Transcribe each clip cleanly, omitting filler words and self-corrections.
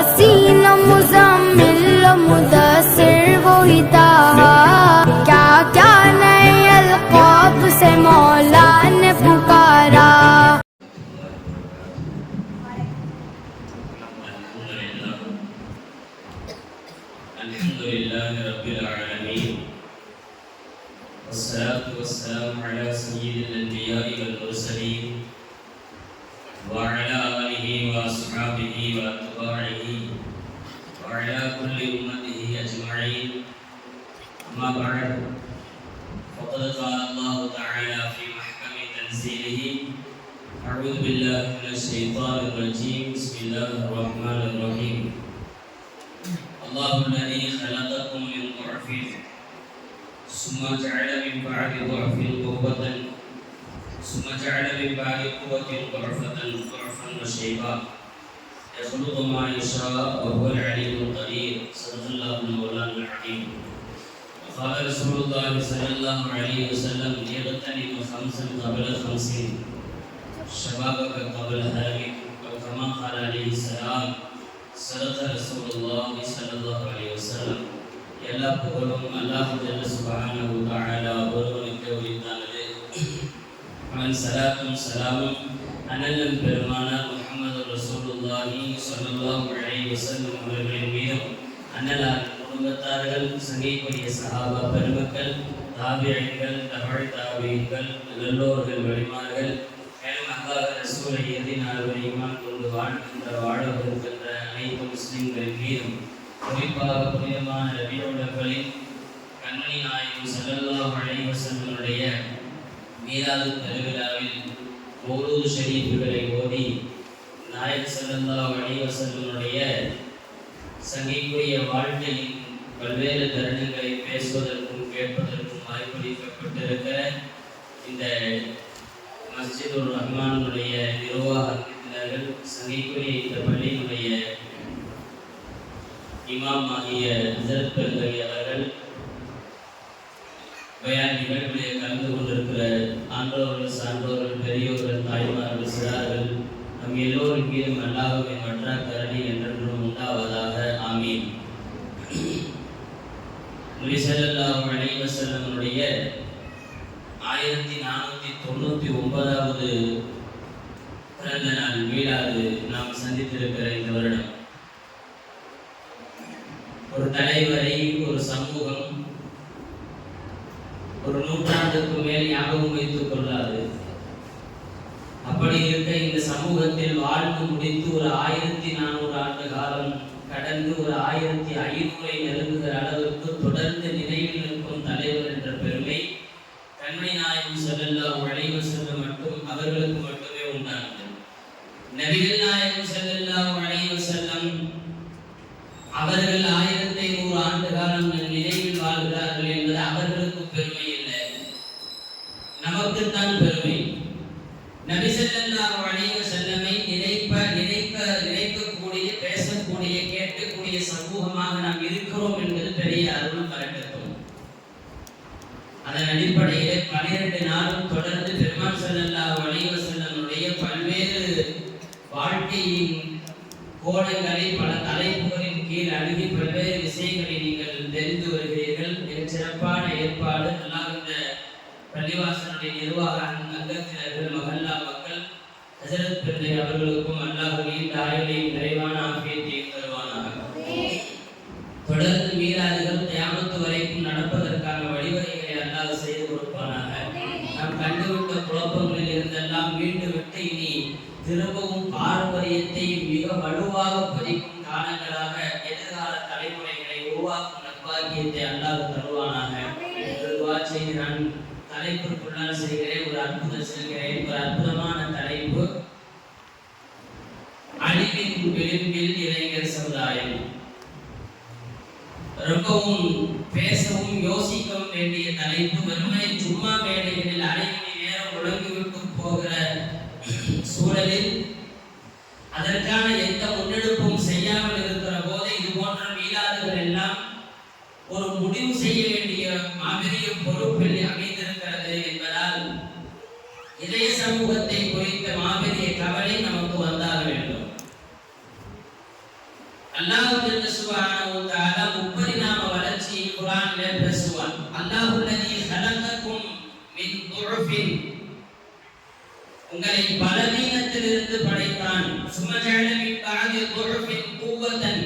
यासीन मुज़म्मिल मुदस्सिर वही ताहा, क्या क्या नए अलक़ाब से मौला ने पुकारा। अल्हम्दुलिल्लाह रब्बिल आलमीन वस्सलातु वस्सलामु अला सय्यिदिल अंबिया'i वल मुरसलीन व अला आलिहि व अस्हाबिहि व अत्बाइहि व अला कुल्ली उम्मतिहि अजमईन। अम्मा बअद, फ़क़द क़ाला अल्लाहु तआला फ़ी महकमि तंज़ीलिहि अऊज़ु बिल्लाहि मिनश शैतानिर रजीम बिस्मिल्लाहिर रहमानिर रहीम। अल्लाहुल्लज़ी ख़लक़कुम मिन ज़ुअफ़िन सुम्मा जअल मिन बअदि ज़ुअफ़िन क़ुव्वतन सुम्मा जअल मिन बअदि क़ुव्वतिन ज़ुअफ़न व शैबा यख़्लुक़ु मा यशाअ व हुवल अलीमुल क़दीर। सल्लल्लाहु मौलाना अज़ीम। क़ाल रसूलुल्लाह सल्लल्लाहु अलैहि वसल्लम इग़्तनिम ख़म्सन क़ब्ल ख़म्सिन शबाबक क़ब्ल हरमिक व कमा क़ाल अलैहि सलाम। சதக ரசூலுல்லாஹி ஸல்லல்லாஹு அலைஹி வஸல்லம்। எல்லா புகழும் அல்லாஹ் ஜல்ல சுப்ஹானஹு வ தஆலா ஒருவனுக்கே உரித்தானது. அவன் சலாத்தும் சலாமும் அண்ணல் பெருமானார் முஹம்மது ரசூலுல்லாஹி ஸல்லல்லாஹு அலைஹி வஸல்லம் அவர்களின் மீதும், அண்ணலார் குடும்பத்தார்கள், சங்கைக்குரிய சஹாபா பெருமக்கள், தாபிஈன்கள், தபஅ தாபிஈன்கள், நல்லோர்கள், வலிமார்கள், மேலும் அல்லாஹ் ரசூலை எதினார் ஈமான் கொண்டு வாழ்கின்ற வாழவிருக்கின்ற அனைத்து முஸ்லிம்களின் மீதும், குறிப்பாக புனிதமான ரபியுல் அவ்வலின் கண்மணி நாயகம் ஸல்லல்லாஹு அலைஹி வஸல்லமுடைய மீலாது பெருவிழாவில் மௌலூது ஷரீஃப்களை ஓதி நாயகம் ஸல்லல்லாஹு அலைஹி வஸல்லமுடைய சங்கைக்குரிய வாழ்க்கையின் பல்வேறு தருணங்களை பேசுவதற்கும் கேட்பதற்கும் வாய்ப்பளிக்கப்பட்டிருக்கிற இந்த மஸ்ஜிதுர் ரஹ்மானுடைய நிர்வாகத்தினர்கள், சங்கைக்குரிய இந்த பள்ளியினுடைய இமாம் ஆகிய ஹஸரத் பெருந்தகை அவர்கள், பயான் நிகழ்வுகளை கலந்து கொண்டிருக்கிற ஆண்டோர்கள், சான்றோர்கள், பெரியோர்கள், தாய்மார்கள், சிறார்கள், நம் எல்லோரும் மீதும் அல்லாஹ்வின் மற்ற கருணை என்றென்றும் உண்டாவதாக. ஆமீன். நபி ஸல்லல்லாஹு அலைஹி வஸல்லமுடைய 1499வது பிறந்த நாள் மீலாது நாம் சந்தித்திருக்கிற இந்த வருடம், ஒரு தலைவரை, ஒரு சமூகம் ஒரு நூற்றாண்டுக்கு மேல் ஞாபகம் வைத்துக் கொள்ளாது. அப்படி இருக்க இந்த சமூகத்தில் வாழ்ந்து முடித்து ஒரு 1400 ஆண்டு காலம் கடந்து ஒரு 1500 நெருங்குகிற அளவிற்கு தொடர்ந்து நினைவில் நிற்கும் தலைவர் என்ற பெருமை கண்மணி நாயகம் ஸல்லல்லாஹு அலைஹி வஸல்லம் அவர்களுக்கு மட்டுமே உண்டானது. நபிகள் நாயகம் ஸல்லல்லாஹு அலைஹி வஸல்லம் அவர்கள் 1500 ஆண்டு காலம் நினைவில் வாழ்கிறார்கள் என்பது அவர்களுக்கு பெருமை இல்லை, நமக்குத்தான் பெருமை. நபி ஸல்லல்லாஹு அலைஹி வஸல்லமை நினைக்கக்கூடிய, பேசக்கூடிய, கேட்கக்கூடிய சமூகமாக நாம் இருக்கிறோம் என்பது பெரிய அருள் பரக்கத்தும். அதன் அடிப்படையிலே 12 நாளும் தொடர்ந்து பெருமான் ஸல்லல்லாஹு அலைஹி வஸல்லமுடைய பல்வேறு வாழ்க்கையின் கோணங்களை பல தலைப்புகளின் கீழ் அணுகி பல்வேறு விஷயங்களை நீங்கள் தெரிந்து வருகிறீர்கள். மிக சிறப்பான ஏற்பாடு. அல்லாஹ் இந்த பள்ளிவாசனுடைய நிர்வாக அங்கத்தினர்கள், மஹல்லா மக்கள், ஹஸரத் பெருந்தகை அவர்களுக்கும் அல்லாஹ் நீண்ட ஆயுளையும் நிறைவான ஆஃபியத்தையும் தருவானாக. தொடர்ந்து மீலாதுகள் கியாமத் வரைக்கும் நடப்பதற்கான வழிவகைகளை அல்லாஹ் செய்து கொடுப்பானாக. நாம் கண்டுவிட்ட குழப்பங்களில் இருந்தெல்லாம் மீண்டு விட்டு இனி திரும்பவும் பாரம்பரியத்தை மிக வலுவாக பதிக்கும் காலங்களாக எதிர்கால தலைமுறைகளை உருவாக்கும் நற்பாக்கியத்தை அல்லாஹ் தருவானாக. செய்து நான் தலைப்பிற்குள்ளால் செய்கிறேன், ஒரு அற்புதம் செல்கிறேன். ஒரு அற்புதமான தலைப்பு, அழிவின் விளிம்பில் இளைஞர் சமுதாயம். ரொம்பவும் பேசவும் யோசிக்கவும் வேண்டிய தலைப்பு. வெறுமனை சும்மா மேடைகளில் அரை மணி நேரம் முழங்கிவிட்டு போகிற சூழலில் அதற்கான எந்த முன்னெடுப்பும் செய்யாமல் இருக்கிற போது இது போன்ற மீலாதுகள் எல்லாம் ஒரு முடிவு செய்ய வேண்டிய மாபெரும் பொறுப்பில் அமைந்திருக்கிறது என்பதால் இளைய சமூகத்தை குறித்த மாபெரிய கவலை நமக்கு வந்தாக வேண்டும். அல்லாஹ் ஜல்ல சுப்ஹானஹு வ தஆலா முப்பரிணாம வளர்ச்சியை குர்ஆன்ல பேசுவார். அல்லாஹுல்லதீ ஹலகக்கும் மின் துஃபின், உங்களை பலவீனத்திலிருந்து படைத்தான். சும்ம ஜஅல மின் பஅதி துஃபின் குவத்தன்,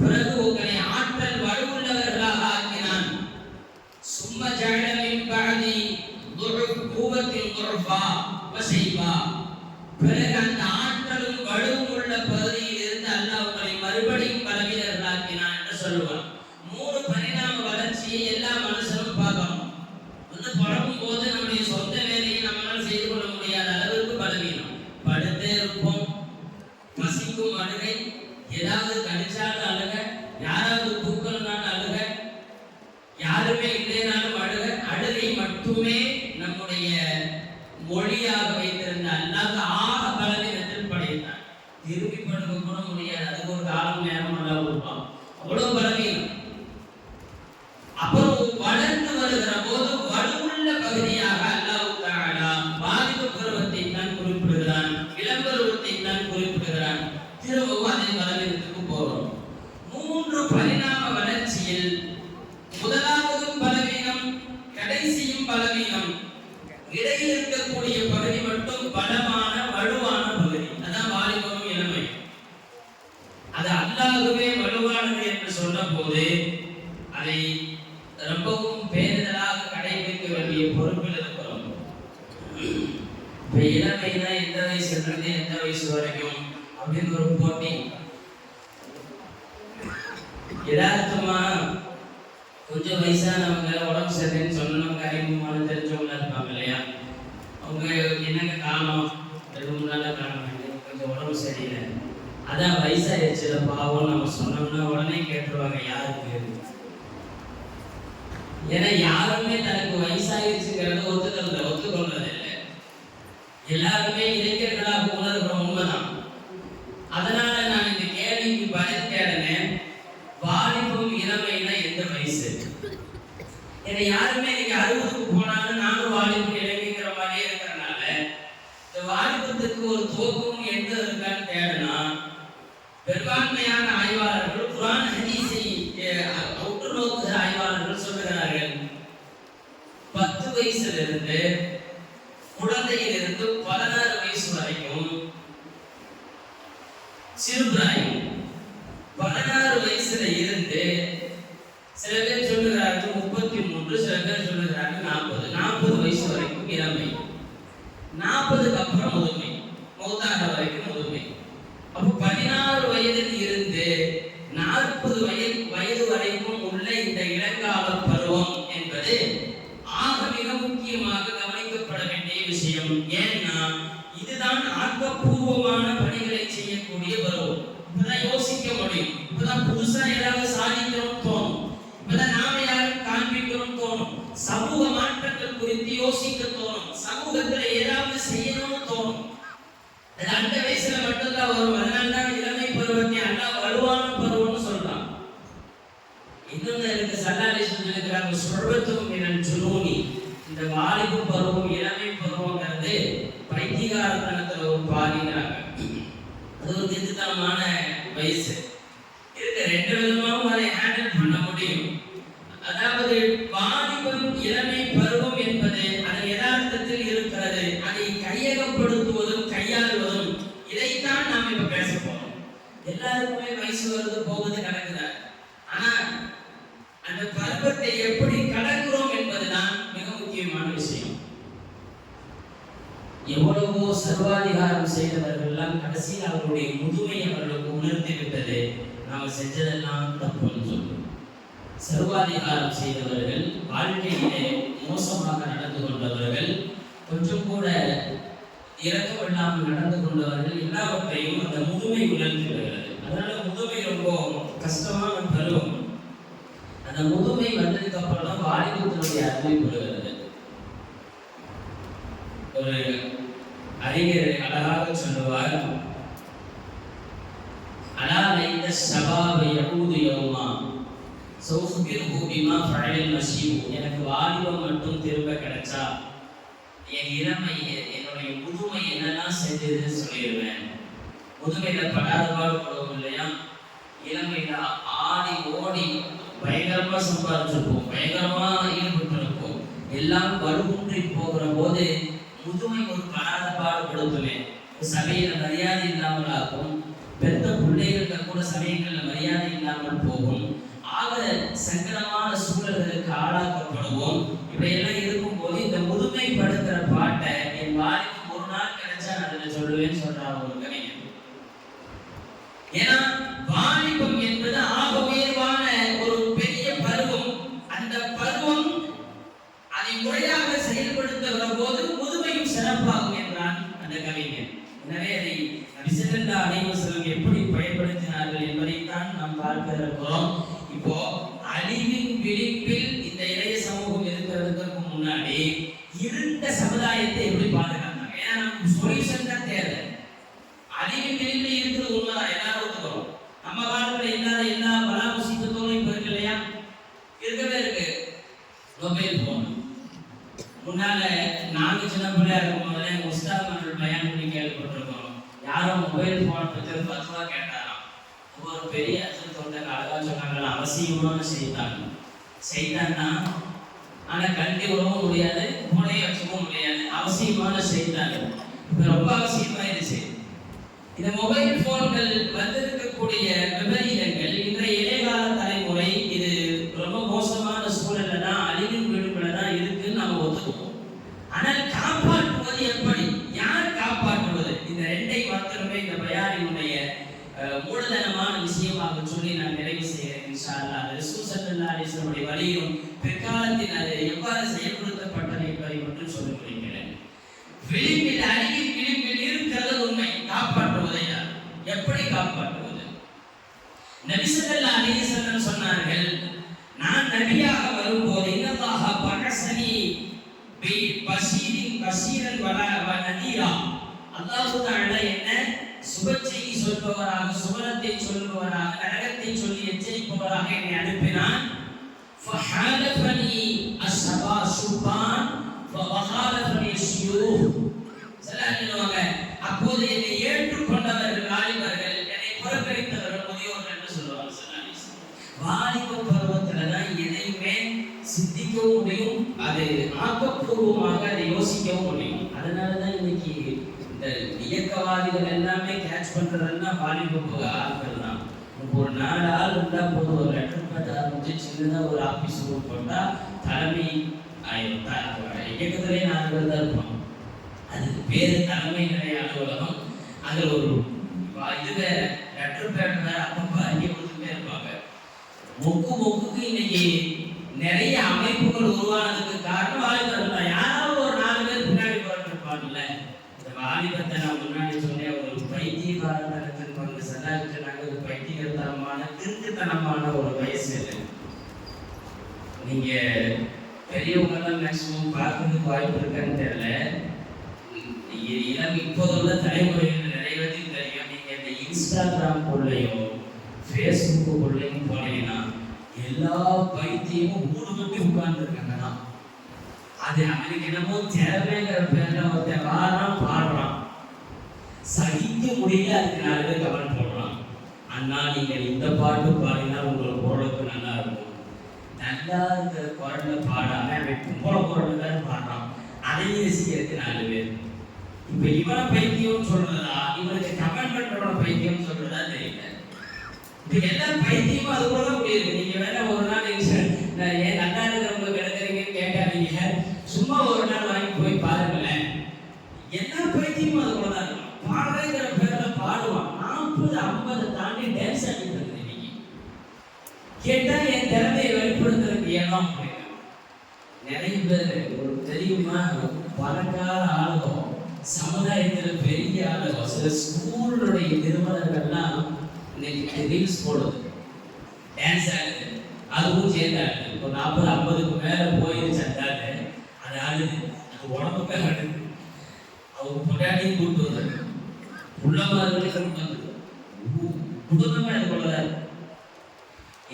பிறகு உங்களை ஆற்றல் வலுவுள்ளவர்களாக ஆக்கினான். சும்ம ஜஅல மின் பஅதி துஃப் குவத்தின் துஃபா வ ஷைபா, பிறகு அந்த ஆற்றலும் வலுவும் உள்ள பகுதியில் இருந்து அல்லாஹ் உங்களை மறுபடியும் பலவீனர்களாக்கினான் என்று சொல்லுவார். 3 பரிணாம வளர்ச்சியை எல்லா மனுஷனும் பார்க்கணும். வந்து பிறக்கும் போது நம்முடைய சொந்த வேலையை நம்மளால் செய்து கொள்ள முடியாத அளவுக்கு பலவீனம். படுத்தே இருப்போம், பசிக்கும் அழுகை, ஏதாவது கடிச்சாலும் அழுக, யாராவது தூக்கணும்னாலும் அழுக, யாருமே இல்லைனாலும் அழுக. அழுகை மட்டுமே நம்முடைய மொழியாக வைத்திருந்த அல்லாஹ் ஆக பலவீனத்தில் படைத்தான். திரும்பி படுக்க கூட முடியாது, அதுக்கு ஒரு காலம் நேரம் எல்லாம் கொடுப்பான். அவ்வளவு பலவீனம். அப்புறம் வளர்ந்து வருகிற போது வலுவுள்ள பகுதியாக அல்லாஹ் தஆலா வாலிப பருவத்தை தான் குறிப்பிடுகிறான், இளம்பருவத்தை தான் குறிப்பிடுகிறான். திரும்பவும் அதே பலவீனத்துக்கு போறோம். 3 பரிணாம வளர்ச்சியில் முதலாவதும் பலவீனம், கடைசியும் பலவீனம். இடையில் இருக்கக்கூடிய பகுதி மட்டும் பலமான வலுவான பகுதி. அதான் வாலிபமும் இளமை. அது அல்லாஹ்வே வலுவானது என்று சொன்ன போது அதை ரொம்பவும் பேருதலாக கடைபிடிக்க வேண்டிய பொறுப்பில் இருக்கிறோம். இப்ப இளமைனா எந்த வயசுல இருந்து எந்த வயசு வரைக்கும் அப்படின்னு ஒரு போட்டி. யதார்த்தமா கொஞ்சம் வயசானவங்க உடம்பு சரியில்லைன்னு சொன்னவங்க அறிமுகமான தெரிஞ்சவங்களா இருப்பாங்க இல்லையா? அவங்க என்னங்க காலம் 2-3 நாளா காலம் கொஞ்சம் உடம்பு சரியில்லை, அதான் வயசாயிருச்சுல பாவம் நம்ம சொன்னோம்னா உடனே கேட்டுருவாங்க யாருக்கு. ஏன்னா யாருமே தனக்கு வயசாயிருச்சுங்கிறத ஒத்துக்கொள்றது இல்லை. எல்லாருமே இளைஞர்களாக உணர்கிற உண்மைதான். அதனால நான் இந்த கேள்விக்கு பதில் தேடினேன், வாலிபம் இளமைனா எந்த வயசு? ஏன்னா யாருமே இன்னைக்கு 60க்கு போனாலும் நானும் வாலிபம் இளமைங்கிற மாதிரியே இருக்கிறனால இந்த வாலிபத்துக்கு ஒரு துவக்கம் எங்க இருக்கான்னு தேடினா பெரும்பான்மையான ஆய்வாளர்கள், குர்ஆன் ஹதீஸை உற்று நோக்குகிற ஆய்வாளர்கள் சொல்லுகிறார்கள் 10 வயசிலிருந்து குழந்தையிலிருந்து 16 வயசு வரைக்கும் சிறுபிராயம். 16 வயசுல இருந்து சில பேர் சொல்லுகிறார்கள் 33, சில பேர் சொல்லுகிறார்கள் 40 வயசு வரைக்கும் இளமை. 40க்கு அப்புறம் முதுமை, மௌத்தான வரைக்கும் முதுமை. அப்போ 16 வயதில் இருந்து 40 வயது வரைக்கும் உள்ள இந்த இளங்கால பருவம் என்பது ஆக மிக முக்கியமாக கவனிக்கப்பட வேண்டிய விஷயம். ஏன்னா இதுதான் ஆக்கப்பூர்வமான பணிகளை செய்யக்கூடிய பருவம். இப்பதான் யோசிக்க முடியும், இப்பதான் புதுசா ஏதாவது சாதிக்கணும்னு தோணும், இப்பதான் நாம யாரும் காண்பிக்கணும்னு தோணும், சமூக மாற்றங்கள் குறித்து யோசிக்க தோணும், சமூகத்துல ஏதாவது செய்யணும்னு தோணும். அது அந்த வயசுல மட்டும்தான் வரும். அதனால்தான் இளமை பருவத்தை அல்லாஹ் வலுவான பருவம்னு சொல்றான். இன்னொன்னு இருக்கு, சல்லாஹ் சொல்லியிருக்கிறாங்க சுர்பத்தும் மினல் ஜுனூனி, இந்த வாலிப பருவம் இளமை பருவங்கிறது பைத்தியகாரத்தனத்துல ஒரு பாதிங்கிறாங்க. அது ஒரு திட்டமான வயசு இருக்கு. 2 விதமாகவும் அதை ஹேண்டில் பண்ண முடியும். அதாவது வாலிபம் இளமை பருவம் என்பது அதன் யதார்த்தத்தில் இருக்கிறது. அதை கையகப்படுத்துவதும் கையாளுவதும் இதைத்தான் நாம் இப்ப பேச போறோம். எல்லாருக்குமே வயசு வருது போகுது நடக்குது. ஆனா அந்த பருவத்தை எப்படி கடக்கிறோம் என்பதுதான் மிக முக்கியமான விஷயம். எவ்வளவோ சர்வாதிகாரம் செய்தவர்கள் எல்லாம் கடைசியில் அவர்களுடைய முதுமை அவர்களுக்கு உணர்ந்து விட்டது, நாம செஞ்சதெல்லாம் தப்புன்னு சொல்லுவோம். சர்வாதிகாரம் செய்தவர்கள், வாழ்க்கையிலே மோசமாக நடந்து கொண்டவர்கள், கொஞ்சம் கூட இரக்கமில்லாமல் நடந்து கொண்டவர்கள், எல்லாவற்றையும் அந்த முதுமை உணர்ந்து விடுகிறது. அதனால முதுமை ரொம்ப கஷ்டமான பருவம். அந்த முதுமை வந்ததுக்கு அப்புறம் தான் வாலிபத்தினுடைய அறிவிப்படுகிறது. ஒரு அறிஞர் அழகாக சொல்லுவார், அலா லைத ஷபாப யஊது யௌமா சௌஃபிர்ஹு பிமா ஃபஅல் மஷீபு. எனக்கு வாலிபம் மட்டும் திரும்ப கிடைச்சா என் இளமை, என்னுடைய முதுமை என்னெல்லாம் செஞ்சதுன்னு சொல்லிடுவேன். முதுமையில படாத பாடுபடுவோம் இல்லையா? பயங்கரமா சம்பாதிச்சிருப்போம், பயங்கரமா ஈடுபட்டிருப்போம். எல்லாம் வலுகுன்றி போகிற போது முதுமை ஒரு படாத பாடுபடுத்துமே. சபையில மரியாதை இல்லாமல் ஆகும், பெத்த பிள்ளைகளுக்கு கூட சமயங்கள்ல மரியாதை இல்லாமல் போகும், ஆக சங்கடமான சூழல்களுக்கு ஆளாக்கப்படுவோம். இப்படியெல்லாம் இருக்கும் போது இந்த முதுமைப்படுத்துற பாட்டை என் வாரிக்கு ஒரு நாள் கிடைச்சா நான் அதில் சொல்லுவேன்னு சொல்றாங்க ஒரு கவிஞர். ஏன்னா வாலிபம் என்பது ஆக உயர்வான ஒரு பெரிய பருவம். அந்த பருவம் அதை முறையாக செயல்படுத்துகிற போது முதுமையும் சிறப்பாகும் என்றான் அந்த கவிஞர். எனவே அதை நபி ஸல்லல்லாஹு அலைஹி வஸல்லம் எப்படி பயன்படுத்தினார்கள் என்பதைத்தான் நாம் பார்க்க இருக்கிறோம். இப்போ அழிவின் விளிம்பில் இந்த இளைய சமூகம் இருக்கிறதுக்கு முன்னாடி இருந்த சமுதாயத்தை எப்படி பாதுகாத்தாங்க? ஏன்னா நமக்கு சொல்யூஷன் தான் தேவை. அழிவின் விளிம்பில் இருக்கிறது உண்மைதான், எல்லாரும் ஒத்துக்கிறோம். நம்ம காலத்துல இல்லாத எல்லா பலா முசீபத்தோடும் இப்ப இருக்கு இல்லையா? இருக்கவே இருக்கு. மொபைல் போன் முன்னால நாங்க சின்ன பிள்ளையா இருக்கும் போதே உஸ்தாத்மார்கள் பயான் பண்ணி கேள்விப்பட்டிருக்கோம். யாரும் மொபைல் போன் பத்தி பத்துவா கேட்டாராம். ஒரு பெரிய தொண்டை அழகா சொன்னாங்க, அவசியமான செய்தான்னா ஆனா கண்டி விடவும் முடியாது, மூளையை வச்சுக்கவும் முடியாது, அவசியமான செய்தாங்க. இப்ப ரொம்ப அவசியமாயிருச்சு. இந்த மொபைல் போன்கள் வந்திருக்கக்கூடிய விபரீதங்கள் இன்றைய இளையகால தலைமுறை இது ரொம்ப மோசமான சூழல்ல தான், அழிவின் விளிம்புல தான் இருக்குன்னு நம்ம ஒத்துக்குவோம். ஆனால் காப்பாற்றுவது எப்படி, யார் காப்பாற்றுவது? இந்த ரெண்டை மாத்திரமே இந்த பயானினுடைய மூலதனமான விஷயமாக சொல்லி நான் நிறைவு செய்கிறேன். இன்ஷா அல்லாஹ் ரசூல் ஸல்லல்லாஹு அலைஹி வஸல்லம் வழியும் பிற்காலத்தில் அது எவ்வாறு செயல்படுத்தப்பட்டது என்பதை மட்டும் சொல்ல முடிகிறேன். விளிம்பில் அழிவின் விளிம்பில் இருக்கிறது உண்மை. காப்பாற்றுவதை எப்படி காப்பாற்றுவது? நபி ஸல்லல்லாஹு அலைஹி வஸல்லம் சொன்னார்கள், நான் நபியாக வரும்போது இன்னல்லாஹ பகஸனி பி பஷீரன் வ நதீரா, அல்லாஹ் தஆலா என்ன சுபச்செய்தி சொல்பவராக, சுபனத்தை சொல்பவராக, நரகத்தை சொல்லி எச்சரிப்பவராக என்னை அனுப்பினான். ஃபஹாலஃபனி அஸ்ஸபா சுபான் வஹாலஃபனி ஷியூஹ். சொல்லுவாங்க, அப்போது என்னை ஏற்றுக்கொண்டவர்கள் வாலிபர்கள், என்னை புறக்கணித்தவர்கள் முதியோர்கள் என்று சொல்லுவாங்க. வாலிப பருவத்துல தான் எதையுமே சிந்திக்கவும் முடியும், அது ஆக்கப்பூர்வமாக அதை யோசிக்கவும் முடியும். அதனாலதான் இன்னைக்கு இந்த இயக்கவாதிகள் எல்லாமே கேட்ச் பண்றதெல்லாம் வாலிப ஆட்கள் தான். ஒரு 4 ஆள் இருந்தா போதும், ஒரு லெட்டர் பேட் ஆரம்பிச்சு சின்னதா ஒரு ஆபீஸ் ரூம் போட்டா தலைமை இயக்கத்திலே 4 பேர் தான் இருப்பாங்க. அதுக்கு பேரு தலைமை நிலைய அலுவலகம். அதுல ஒரு இது வேற லெட்டர் பேட் வேற அப்பப்ப அங்கே கொடுத்துட்டே இருப்பாங்க. மொக்குக்கு இன்னைக்கு நிறைய அமைப்புகள் உருவானதுக்கு காரணம் வாலிபர்கள் தான். யாராவது ஒரு 4 பேர் பின்னாடி போராட்டிருப்பாங்கல்ல. இந்த வாலிபத்தை நான் முன்னாடி சொன்னேன், ஒரு பைத்தியகாரத்தனத்தின் பங்கு சதாச்சு நாங்கள் ஒரு பைத்தியகரத்தனமான திருட்டுத்தனமான ஒரு வயசு இல்லை. நீங்க பெரியவங்க எல்லாம் மேக்சிமம் பார்க்கறதுக்கு வாய்ப்பு இருக்கான்னு தெரியல. இளம் இப்போதுள்ள தலைமுறைகள் நிறைய பேருக்கு தெரியும். நீங்க இந்த இன்ஸ்டாகிராம் உள்ளேயும் ஃபேஸ்புக் உள்ளேயும் போனீங்கன்னா எல்லா பைத்தியமும் மூடு கட்டி உட்கார்ந்துருக்காங்கன்னா அது அவனுக்கு என்னமோ தேவைங்கிற பேர்ல ஒருத்தன் வாரான் பாடுறான், சகிக்க முடியல, அதுக்கு 4 பேர் கமெண்ட் போடுறான். அண்ணா நீங்கள் இந்த பாட்டு பாடினா உங்களுக்கு குரலுக்கு நல்லா இருக்கும். நல்லா இருக்கிற குரல்ல பாடாம அவன் கும்பல குரல் தான் பாடுறான், அதையும் ரசிக்கிறதுக்கு 4 பேர். இப்ப இவனை பைத்தியம் சொல்றதா, இவனுக்கு கமெண்ட் பண்றவன பைத்தியம் சொல்றதா தெரியல. இது எல்லாம் பைத்தியமா அது கூட தான் முடியுது. நீங்க வேணா ஒரு நாள் ஏன் நல்லா இருக்கிறவங்க கிடக்குறீங்கன்னு கேட்காதீங்க, சும்மா ஒரு நாள் வாங்கி போய் பாருங்களேன். எல்லா பைத்தியமும் அது கூட தான் இருக்கும். பாடுறேங்கிற பேர்ல பாடுவான், 40-50 தாண்டி டான்ஸ் ஆடிட்டு இருக்கு. இன்னைக்கு கேட்டா என் திறமையை வெளிப்படுத்துறதுக்கு ஏன் நிறைய பேர் ஒரு தெரியுமா, பணக்கார ஆளுகம், சமுதாயத்தில் பெரிய ஆளுகம், சில ஸ்கூலுடைய நிறுவனங்கள்லாம் இன்னைக்கு ரீல்ஸ் போடுது, டான்ஸ் ஆடுது, அதுவும் சேர்ந்து ஆடுது. இப்போ 40-50க்கு மேல போயிருச்சு அந்தாது, அது ஆடுது, அது உடம்புக்கு ஆடுது. அவங்க பொட்டாட்டியும் கூட்டு வந்தது, உள்ள மாதிரி வந்தது, குடும்பமே அது போலதான்.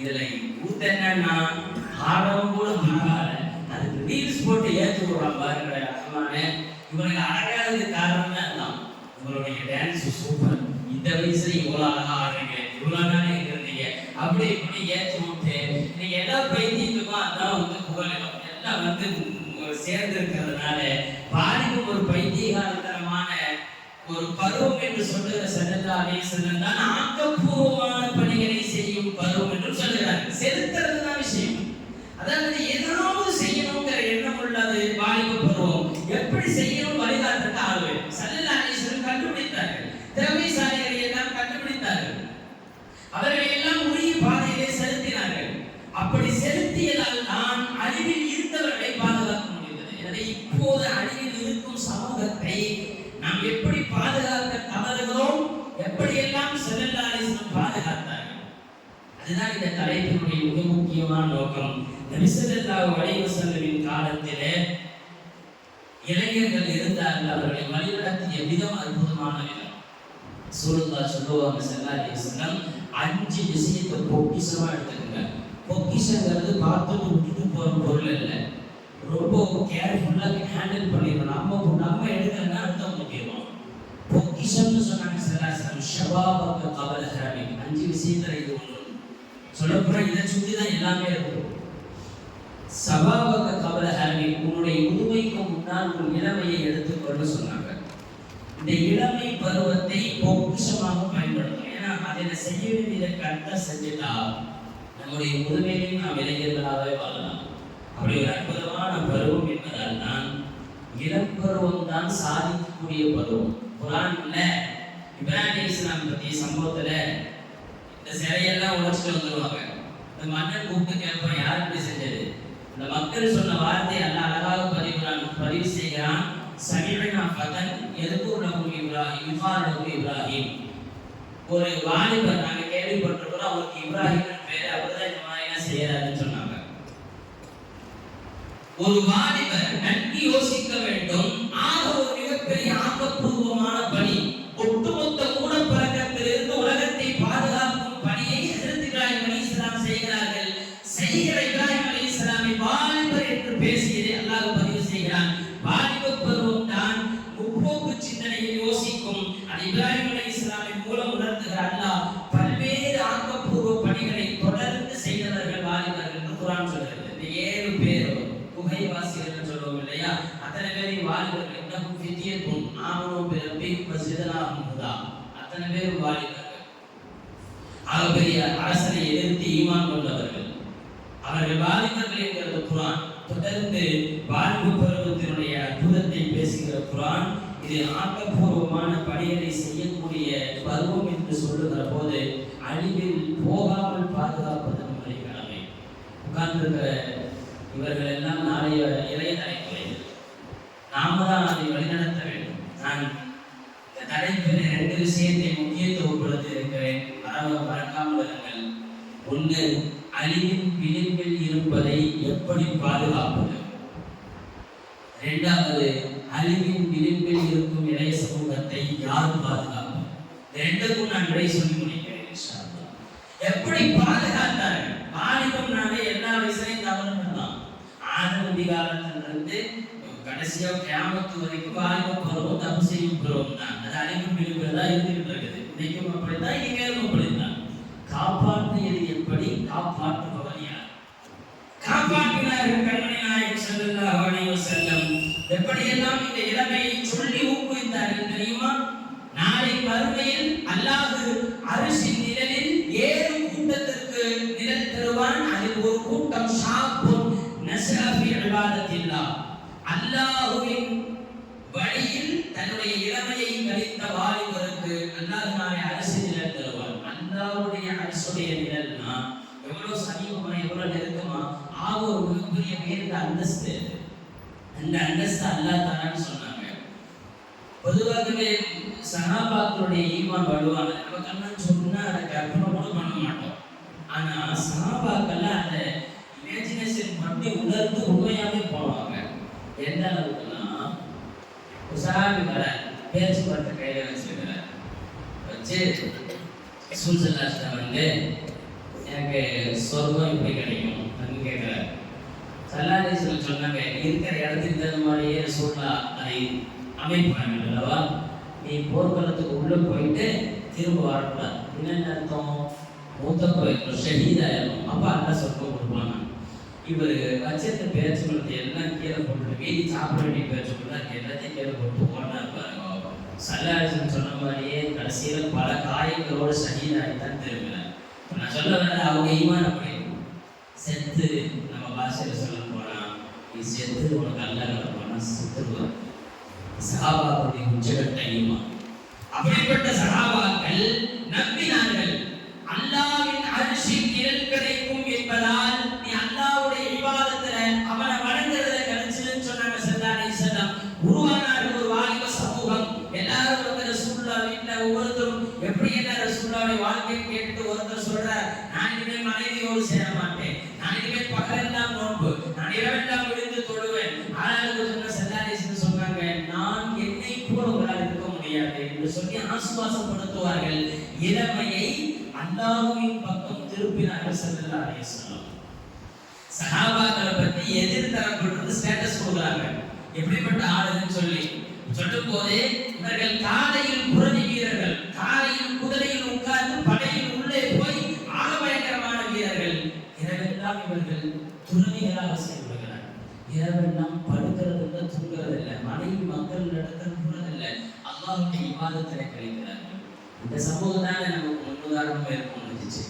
இதுல கூத்து என்னன்னா ஆடவும் கூட பரவாயில்ல, அதுக்கு ரீல்ஸ் போட்டு ஏற்றி விடுறான் பாருங்க. அம்மானே இவனுக்கு அடங்காததுக்கு காரணம் தான் அதுதான். உங்களுடைய டான்ஸ் சூப்பர், இந்த வயசுல இவ்வளவு அழகா ஆடுறீங்க, இவ்வளவு நாளே இருந்தீங்க அப்படி இப்படி ஏற்றி விட்டு நீங்க எல்லா பைத்தியத்துக்கும் அதான் வந்து புகழிடும் எல்லாம் வந்து சேர்ந்து இருக்கிறதுனால பாதிக்கும் ஒரு பைத்தியகாரத்தனமான ஒரு பருவம் என்று சொல்லுகிற ஸல்லல்லாஹு அலைஹி வஸல்லம் தான் ஆக்கப்பூர்வமான பணிகளை செய்யும் பருவம் என்று சொல்லுகிறார்கள். செலுத்துறது தான் விஷயம். அதாவது ஏதாவது செய்யணுங்கிற எண்ணம் உள்ளது வாலிப பருவம். எப்படி செய்யணும் வழிகாட்டுறதுக்கு ஆள் வேணும். ஸல்லல்லாஹு அலைஹி வஸல்லம் கண்டுபிடித்தார்கள். திறமைசாலிகளை எல்லாம் கண்டுபிடித்தார்கள். அவர்களை எல்லாம் உரிய பாதையிலே செலுத்தினார்கள். அப்படி செலுத்தியதால் தான் அழிவில் இருந்தவர்களை பாதுகாக்க முடிந்தது. எனவே இப்போது அழிவில் இருக்கும் சமூகத்தை நாம் எப்படி பாதுகாக்க தவறுகிறோம், எப்படியெல்லாம் ஸல்லல்லாஹு அலைஹி வஸல்லம் பாதுகாத்தார்கள். அதுதான் இந்த தலைப்பினுடைய மிக முக்கியமான நோக்கம். நபி ஸல்லல்லாஹு அலைஹி வஸல்லமின் காலத்திலே இளைஞர்கள் இருந்தார்கள். அவர்களை வழிநடத்திய விதம் அற்புதமான விதம். ரசூலுல்லாஹ் ஸல்லல்லாஹு அலைஹி வஸல்லம் 5 விஷயத்தை பொக்கிஷமா எடுத்துக்கங்க. பொக்கிஷங்கிறது பார்த்துட்டு விட்டுட்டு போற பொருள் இல்லை. ரொம்ப கேர்ஃபுல்லா ஹேண்டில் பண்ணிடணும். நம்ம எடுக்கிறதுனா அடுத்தவங்க முக்கியமாக பொக்கிஷம்னு சொன்னாங்க ஸல்லல்லாஹு அலைஹி வஸல்லம். ஷபாபக கபல ஹரமிக் 5 விஷயத்துல இது ஒன்று. சொல்லப்போனா இதை சுற்றி தான் எல்லாமே இருக்கும். ஷபாபக கபல ஹரமிக் உன்னுடைய முதுமைக்கு முன்னால் உன் இளமையை எடுத்துக்கொண்டு சொன்னாங்க. இந்த இளமை பருவத்தை பொக்கிஷமாக பயன்படுத்தணும். ஏன்னா அதை செய்ய வேண்டியதை கரெக்டாக செஞ்சுட்டா நம்முடைய முதுமையிலையும் நாம் இளைஞர்களாகவே வாழலாம். அப்படி ஒரு அற்புதமான பருவம் என்பதால் தான் இளம் பருவம் தான் சாதிக்கக்கூடிய பருவம். குர்ஆன்ல இப்ராஹிம் அலைஹிஸ்ஸலாம் பற்றிய சம்பவத்துல இந்த சிலையெல்லாம் உடைச்சிட்டு வந்துடுவாங்க. இந்த மன்னன் கூப்பிட்டு கேட்பான், யார் இப்படி செஞ்சது? இந்த மக்கள் சொன்ன வார்த்தை அல்லாஹ் அழகாக பதிவு செய்கிறான். சமீஅனா ஃபதன் யذ்குரு லஹு இப்ராஹிம் யுகால் லஹு இப்ராஹிம். ஒரு வாலிபர் நாங்கள் கேள்விப்பட்டிருக்கிறோம், அவருக்கு இப்ராஹிம் பேர். அவர் தான் இந்த மாதிரி செய்யறாருன்னு சொன்னாங்க. ஒரு வாலிபர் நன்கு யோசிக்க வேண்டும். ஆக ஒரு மிகப்பெரிய ஆக்கப்பூர்வமான பணி, ஒட்டுமொத்த மூடப்பழக்கத்திலிருந்து உலகத்தை பாதுகாக்கும் பணியை ஹஜ்ரத் இப்ராஹிம் அலைஹிஸ்ஸலாம் செய்கிறார்கள். செய்கிற இப்ராஹிம் அலைஹிஸ்ஸலாமை வாலிபர் என்று பேசியதை அல்லாஹ் பதிவு செய்கிறான். வாலிப பருவம் தான் முற்போக்கு சிந்தனையை யோசிக்கும். அது இப்ராஹிம் அலைஹிஸ்ஸலாமின் மூலம் உணர்த்துகிற அல்லாஹ் பல்வேறு ஆக்கப்பூர்வ பணிகளை தொடர்ந்து செய்தவர்கள் வாலிபர்கள் என்று குர்ஆன் சொல்கிறது. இந்த 7 பேர் குகைவாசிகள் சொல்லுவோம் இல்லையா, அத்தனை பேரையும் வாலிபர்கள். இன்னும் ஃபித்யத்துன் ஆமனு பிரப்பிஹிம் வஸிதனாஹும் ஹுதா. அத்தனை பேரும் வாலிபர்கள். பெரிய அரசனை எதிர்த்து ஈமான் கொண்டவர்கள் அவர்கள் வாலிபர்கள் என்கிறது குர்ஆன். தொடர்ந்து வாலிப பருவத்தினுடைய அற்புதத்தை பேசுகிற குர்ஆன் இது ஆக்கப்பூர்வமான பணிகளை செய்யக்கூடிய பருவம் என்று சொல்லுகிற போது அழிவில் போகாமல் பாதுகாப்பது நம்முடைய கடமை. உட்கார்ந்திருக்கிற இவர்கள் எல்லாம் நாளைய இளைய தலைமுறைகள். நாம தான் அதை வழிநடத்த வேண்டும். நான் இந்த தலைப்பில் 2 விஷயத்தை முக்கியத்துவப்படுத்தி இருக்கிறேன். மறக்காமல் இருங்கள். ஒன்று, அழிவின் விளிம்பில் இருப்பதை எப்படி பாதுகாப்பது. 2வது, அழிவின் விளிம்பில் இருக்கும் இளைய சமூகத்தை யார் பாதுகாப்பது. 2க்கும் நான் விடை சொல்லி முடிக்கிறேன் இன்ஷா அல்லாஹ். எப்படி பாதுகாத்தார்கள்? வாலிபம்னாலே எல்லா வயசுலையும் தவறு பண்ணலாம். ஆரம்ப காலத்திலிருந்து கடைசியா கியாமத்து வரைக்கும் வாலிப பருவம் தப்பு செய்யும் பருவம் தான். அது அழிவின் விளிம்பில் தான் இருந்துகிட்டு இருக்குது. இன்னைக்கும் அப்படித்தான், இனிமேலும் அப்படித்தான். காப்பாற்றியது எப்படி, காப்பாற்றுபவர் யார்? காப்பாற்றினார்கள் கண்மணி நாயகம் ஸல்லல்லாஹு அலைஹி வஸல்லம். எப்படியெல்லாம் இந்த இளமையை சொல்லி ஊக்குவித்தார்கள் தெரியுமா? நாளை மறுமையில் அல்லாஹ் அரிசின் நிழலில் 7 கூட்டத்திற்கு நிழல் தருவான். அதில் ஒரு கூட்டம் ஷாபுன் நஸா ஃபி இபாதத்தில்லாஹ், அல்லாஹ்வின் வழியில் தன்னுடைய இளமையை கழித்த வாலிபருக்கு அல்லாஹ் நாளை அரிசி நிழல் தருவான். அல்லாஹ்வுடைய அரிசுடைய நிழல்னா எவ்வளவு சமீபமா, எவ்வளவு நெருக்கமா, ஒரு மிகப்பெரிய பேருந்த அந்தஸ்து. அந்த அந்தஸ்து அல்லாஹ் தரான்னு சொன்னாங்க. பொதுவாகவே சஹாபாக்களுடைய ஈமான் வலுவானது. நமக்கெல்லாம் சொன்னா அதை கற்பனை கூட பண்ண மாட்டோம். ஆனா சஹாபாக்கெல்லாம் அதை இமேஜினேஷன் பண்ணி உணர்ந்து உண்மையாவே போவாங்க. எந்த அளவுக்குன்னா, சஹாபி வர பேச்சு பட்டு கையில வச்சிருக்கிறார். வச்சு சூழ்நிலை வந்து எனக்கு சொர்க்கம் இப்படி கிடைக்கும் அப்படின்னு கேட்கிறார். ஸல்லல்லாஹு அலைஹி வஸல்லம் சொன்னாங்க, இருக்கிற இடத்துக்கு தகுந்த மாதிரியே சூழ்நிலை அதை அமைப்பாங்க அல்லவா. நீ போர்க்களத்துக்கு உள்ள போயிட்டு திரும்ப வரக்கூடாது. என்னென்ன அர்த்தம்? மூத்த ஷஹீதாயிரும். அப்ப அல்ல சொர்க்கம் கொடுப்பாங்க. இவர் வச்சிருந்த பேச்சு கொடுத்து எல்லாம் கீழே போட்டு மீதி சாப்பிட வேண்டிய பேச்சு கொடுத்து எல்லாத்தையும் கீழே போட்டு போனார் பாருங்க. சல்லாஹ் சொன்ன மாதிரியே கடைசியில பல காயங்களோட ஷஹீதாயித்தான் திரும்பினார். நான் சொல்ல வர அவங்க ஈமான் அப்படி செத்து, நம்ம பாஷையில சொல்ல போனா நீ செத்து உனக்கு அல்ல போனா செத்துருவார். சஹாபாக்களுடைய உச்சகட்ட ஈமான். அப்படிப்பட்ட சஹாபாக்கள் நம்பினார்கள் அல்லாஹ்வின் அர்ஷின் நிழல் கிடைக்கும் என்பதால் நீ அல்லாஹ்வுடைய இபாதத்துல அவனை வணங்குறத கழிச்சுன்னு சொன்னாங்க ஸல்லல்லாஹு அலைஹி வஸல்லம். உருவானார் ஒரு வாலிப சமூகம். எல்லாரும் வந்து ரசூலுல்லாஹ் வீட்டுல ஒவ்வொருத்தரும் எப்படி என்ன ரசூலுல்லாஹ்வுடைய வாழ்க்கையை கேட்டு ஒருத்தர் சொல்றார், நான் இனிமேல் மனைவியோடு சேர மாட்டேன், நான் இனிமேல் பகலெல்லாம் நோன்பு, நான் இரவெல்லாம் விழுந்து தொழுவேன். ஆனால் சொன்ன ஸல்லல்லாஹு அலைஹி வஸல்லம் சொன்னாங்க, நான் என்னை போல உங்களால் இருக்க முடியாது என்று சொல்லி ஆசுவாசப்படுத்துவார்கள். இளமையை அல்லாஹ்வின் பக்கம் திருப்பினார்கள் ஸல்லல்லாஹு அலைஹி வஸல்லம். சஹாபாக்களை பத்தி எதிர்த்தரப்பட்டு ஸ்டேட்டஸ் கொடுக்குறாங்க, எப்படிப்பட்ட ஆளுன்னு சொல்லி சொல்லும் போதே இவர்கள் காலையில் புரதி வீரர்கள், காலையில் குதிரையில் உட்கார்ந்து படையில் உள்ளே போய் ஆகபயங்கரமான வீரர்கள். இரவெல்லாம் இவர்கள் துறவிகளாக செயல்படுகிறார். இரவெல்லாம் படுக்கிறது இல்லை, தூங்குறது இல்லை, மனைவி மக்கள் நடக்கிறது இல்லை, அல்லாஹ்வுடைய இபாதத்திலே கழிக்கிறார்கள். இந்த சமூகம் தான் நமக்கு முன்னுதாரணமாக இருக்க முடிஞ்சிச்சு.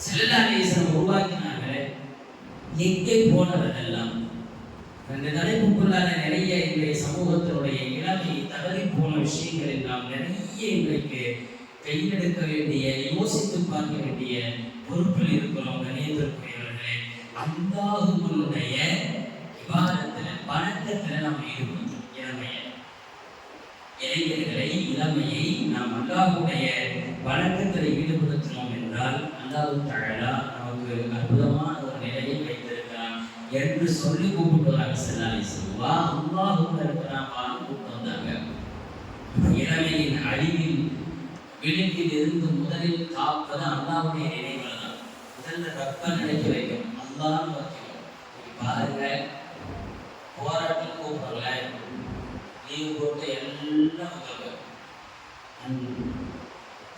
ஸல்லல்லாஹு அலைஹி வஸல்லம் உருவாக்கினார்களே, எங்கே போனதெல்லாம் அந்த தலைப்புக்குள்ளான நிறைய இன்றைய சமூகத்தினுடைய இளமை தவறி போன விஷயங்களில் நாம் நிறைய இன்றைக்கு கையெடுக்க வேண்டிய, யோசித்து பார்க்க வேண்டிய பொறுப்பில் இருக்கிறோம். கணியத்திற்குரியவர்களே, அல்லாஹ்வுடைய இபாதத்துல வணக்கத்துல நாம் ஈடுபடுத்தோம். இளைஞர்களை இளமையை நாம் அல்லாஹ்வுடைய வணக்கத்தில் ஈடுபடுத்தினோம் என்றால் அல்லாஹ் தஆலா நமக்கு அற்புதமான ஒரு நிலையை வைத்திருக்கிறான் என்று சொல்லி கூப்பிட்டுள்ளாங்க ஸல்லல்லாஹு அலைஹி வஸல்லம். அல்லாஹ் இருக்கிறான் கூப்பிட்டு வந்தாங்க. இளமையின் அழிவில் விளிம்பில் இருந்து முதலில் காப்பது அல்லாஹ்வுடைய நினைவுகள் தான். முதல்ல ரப்ப நினைக்க வைக்கும், அல்லாஹ் வைக்கும். பாருங்க, போராட்டம் கூப்பிடல, லீவு போட்டு எல்லாம்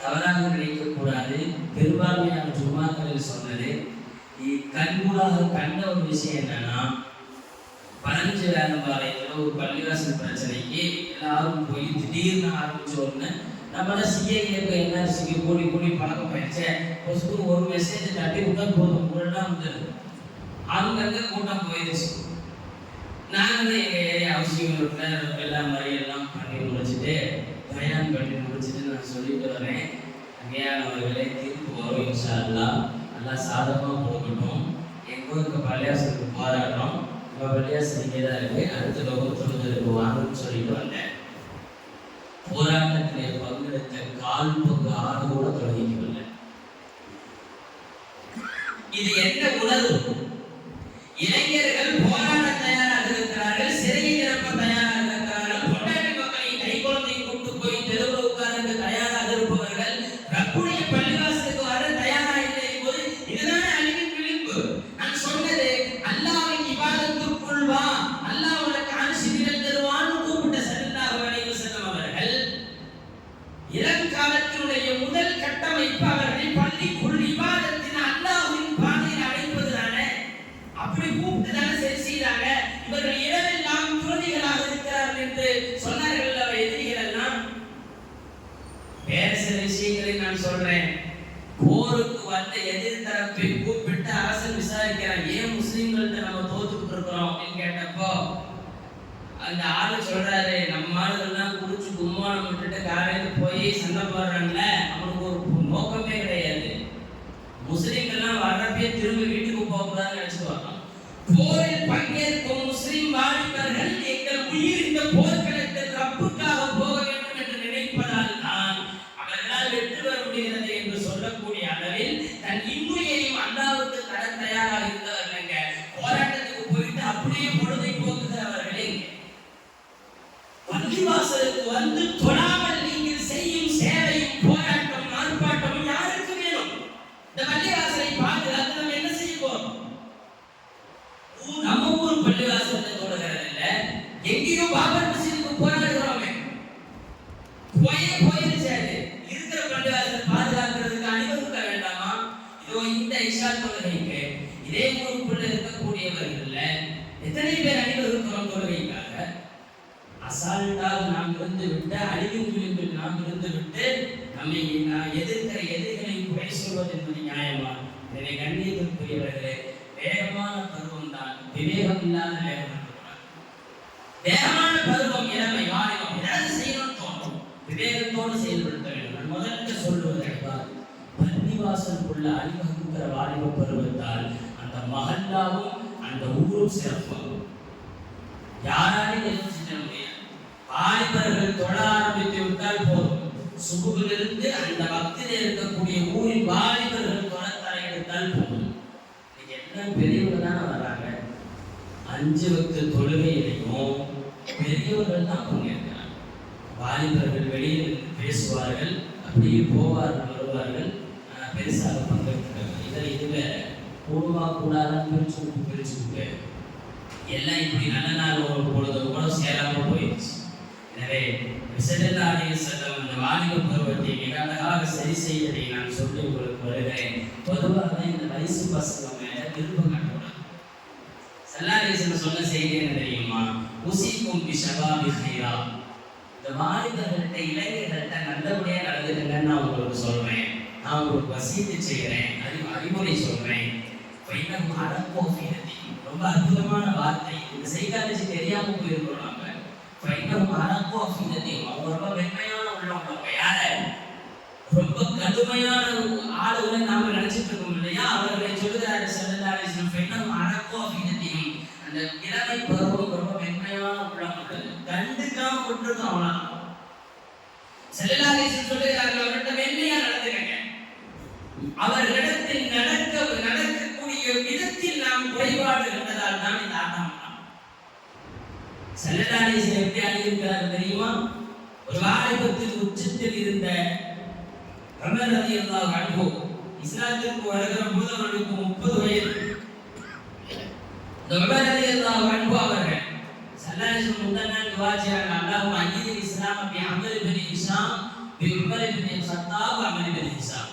தவறாக நினைக்கக்கூடாது. பெரும்பான்மையான ஜும்மாக்களில் சொன்னது கண்கூடாக கண்ட ஒரு விஷயம் என்னன்னா, 15 வேலம்பாளையத்தில் ஒரு பள்ளிவாசல் பிரச்சனைக்கு எல்லாரும் போய் திடீர்னு ஆரம்பிச்சோன்னு நம்மள சிஏஏக்கு என்ஆர்சிக்கு கூடி கூடி பழக்கம் ஆயிடுச்சு. ஒரு மெசேஜ் தட்டி விட்டா போதும், கூடலாம் வந்துடுது. அங்கங்க கூட்டம் போயிடுச்சு. நாங்கள் எங்கள் ஏரியா அவசியம் எல்லாம் மாதிரியெல்லாம் பண்ணி முடிச்சுட்டு பயணம் பண்ணி முடிச்சுட்டு நான் சொல்லிட்டு வரேன், அங்கேயானவர்களே தீர்ப்பு வரும் இன்ஷா அல்லாஹ், நல்லா சாதகமாக கொடுக்கட்டும். எங்கள் ஊருக்கு பள்ளியாசலுக்கு போராடுறோம், இப்போ பள்ளியாசல் இங்கே தான் இருக்கு, அடுத்த லோகத்தொழுதலுக்கு வாங்கன்னு சொல்லிட்டு வந்தேன். போராட்டத்திலே பங்கெடுத்த கால் பங்கு ஆறு கூட தொடங்கிக்கவில்லை. இது என்ன உணர்வு? இளைஞர்கள் போராட தயாராக இருக்கிறார்கள், சிறையை நிரப்ப தயாராக இருக்கிறார்கள், பொண்டாட்டி மக்களை கை குழந்தை கொண்டு போய் தெருவில் உட்கார்ந்து தயாராக இருப்பவர்கள் ரப்புடைய பள்ளிவாசலுக்கு வர தயாராக இல்லை போது இதுதானே அழிவின் விளிம்பு. நான் சொன்னது அல்லாஹ்வின் இபாதத்துக்குள் வா, அல்லாஹ் உனக்கு அரிசி நிழல் தருவான்னு கூப்பிட்ட ஸல்லல்லாஹு அலைஹி வஸல்லம் அவர்கள் இளங்காலத்தினுடைய முதல் கட்டமைப்பு அவர்களை பள்ளிக்குள் இபாதத்தின் அல்லாஹ்வின் பாதையில் அழைப்பது தானே. அப்படி கூப்பிட்டு தானே சரி செய்தாங்க. இவர்கள் இரவெல்லாம் துறவிகளாக இருக்கிறார்கள் என்று சொன்னார்கள். எதிரிகள் எல்லாம் வேற சில விஷயங்களை நான் சொல்றேன். போருக்கு வந்த எதிர்த்தரப்பை கூப்பிட்டு அரசன் விசாரிக்கிறான், ஏன் முஸ்லிம்கள்ட்ட நம்ம தோத்துக்கிட்டு இருக்கிறோம் அப்படின்னு கேட்டப்போ அந்த ஆளு சொல்றாரு, நம்ம ஆளுகள்லாம் குடிச்சு கும்மானம் விட்டுட்டு காலையில போய் சண்டை போடுறாங்கல்ல, அவனுக்கு ஒரு நோக்கமே கிடையாது. முஸ்லிம்கள்லாம் வர்றப்பே திரும்ப வீட்டுக்கு போகக்கூடாதுன்னு நினைச்சுக்குவாங்க. போரில் பங்கேற்கும் முஸ்லிம் வாலிபர்கள் எங்கள் உயிர் இந்த போர்க்களத்தில் ரப்புக்காக போக வேண்டும் என்று நினைப்பதால் தான் அவர்களால் வெற்றி பெற முடிகிறது என்று சொல்லக்கூடிய அளவில் தன் இன்னுயிரையும் அல்லாஹ்வுக்கு தர தயாராக இருந்தவர்களங்க. போராட்டத்துக்கு போயிட்டு அப்படியே பொழுதை போக்குகிறவர்களே, பள்ளிவாசலுக்கு வந்து தொழாமல் நீங்கள் செய்யும் சேவையும் போராட்டம் ஆர்ப்பாட்டமும் யாருக்கு வேணும்? இந்த பள்ளிவாசலை பாதுகாத்து நம்ம என்ன செய்ய போறோம்? நம்ம ஊர் பள்ளிவாசல்ல தொழுகிறது இல்ல, எங்கேயோ பாபர் மசீதுக்கு போராடுகிறோமே, போயிருச்சு. இருக்கிற பள்ளிவாசல் பாதுகாக்கிறதுக்கு அனைவரும் இஷா தொழுகைக்கு இதே ஊருக்குள்ள இருக்கக்கூடியவர்கள்ல எத்தனை பேர் அணிவகுக்கிறோம் தொழுகைக்காக? அசால்ட்டாக நாம் இருந்து விட்டு அழிவின் விளிம்பில் நாம் இருந்து விட்டு நம்மை எதிர்க்கிற எதிர்களை குறை சொல்வது என்பது நியாயமா? எனவே கண்ணியத்திற்குரியவர்களே, வேகமான பருவம் தான் விவேகம் இல்லாத வேகம். வேகமான பருவம் இளமை வாலிபம், ஏதாவது செய்யணும் தோணும், விவேகத்தோடு செயல்படுத்த வேண்டும். நான் முதல்ல சொல்லுவது பள்ளிவாசலுக்குள்ள அணிவகுக்கிற வாலிப பருவத்தால் அந்த மஹல்லாவும் அந்த ஊரும் சிறப்பாகும். யாராலையும் எதிர்த்து முடியாது. வாலிபர்கள் தொழ ஆரம்பித்து விட்டால் போதும், சுபுகிலிருந்து அந்த பக்தியில் இருக்கக்கூடிய ஊரின் வாலிபர்கள் தொழ தலையெடுத்தால் போதும். என்ன பெரியவர்கள் தானே வர்றாங்க, 5 வக்து தொழுகையிலையும் பெரியவர்கள் தான் பங்கேற்கிறாங்க. வாலிபர்கள் வெளியில் இருந்து பேசுவார்கள், அப்படியே போவார்கள் வருவார்கள், பெருசாக பங்கேற்கிறார்கள். இதுல கூடுவா கூடாதான் பிரிச்சு எல்லாம் இப்படி நல்ல நாள் ஒரு பொழுது கூட சேராம போயிடுச்சு. எனவே ஸல்லல்லாஹு அலைஹி வஸல்லம் அந்த வாலிப பருவத்தை மிக அழகாக சரி செய்வதை நான் சொல்லி உங்களுக்கு வருகிறேன். பொதுவாக இந்த வயசு பசங்க மேல விருப்பம் காட்டக்கூடாது. ஸல்லல்லாஹு அலைஹி வஸல்லம் சொன்ன செய்தி என்ன தெரியுமா? உஸீக்கும் பிஷபாபி ஹைரா. இந்த வாலிபர்கள்ட்ட இளைஞர்கள்ட்ட நல்லபடியாக நடந்துடுங்கன்னு நான் உங்களுக்கு சொல்றேன், நான் உங்களுக்கு வசீத்து செய்கிறேன், அறிவுரை சொல்றேன். ரொம்ப அற்புதமான வார்த்தை. இந்த சைக்காலஜி தெரியாம போயிருக்கிறோம் நம்ம. அவங்க ரொம்ப மென்மையான உள்ளவங்க, யார ரொம்ப கடுமையான ஆளுகளை நாம நினைச்சிட்டு இருக்கோம் இல்லையா? அவர்களை சொல்லுகிறாரு ஸல்லல்லாஹு அலைஹி வஸல்லம், அந்த இளமை பருவம் ரொம்ப மென்மையான உள்ளவங்க, கண்டுக்காம விட்டுருக்கோம். அவனா ஸல்லல்லாஹு அலைஹி வஸல்லம் சொல்லுகிறார்கள், அவர்கிட்ட மென்மையா நடந்துக்கங்க. அவர்களிடத்தில் நடக்கக்கூடிய விதத்தில் நாம் குறைபாடு இருந்ததால் தான் இந்த ஆட்டம். ஸல்லல்லாஹு அலைஹி வஸல்லம் எப்படி அணிந்திருக்கிறார் தெரியுமா? ஒரு வாலிபத்தில் உச்சத்தில் இருந்த உமர் ரலியல்லாஹு அன்ஹு இஸ்லாத்திற்கு வருகிற போது அவருக்கு 30 வயது. உமர் ரலியல்லாஹு அன்ஹு அவர்கள் ஸல்லல்லாஹு அலைஹி வஸல்லம் முன்னதான் துஆ செய்றாங்க, அல்லாஹும்ம அய்யிதில் இஸ்லாம் பி அம்ர் இப்னு Hisham B Umar ibn ஸத்தாப் Amr இப்னு ஹிஷாம்.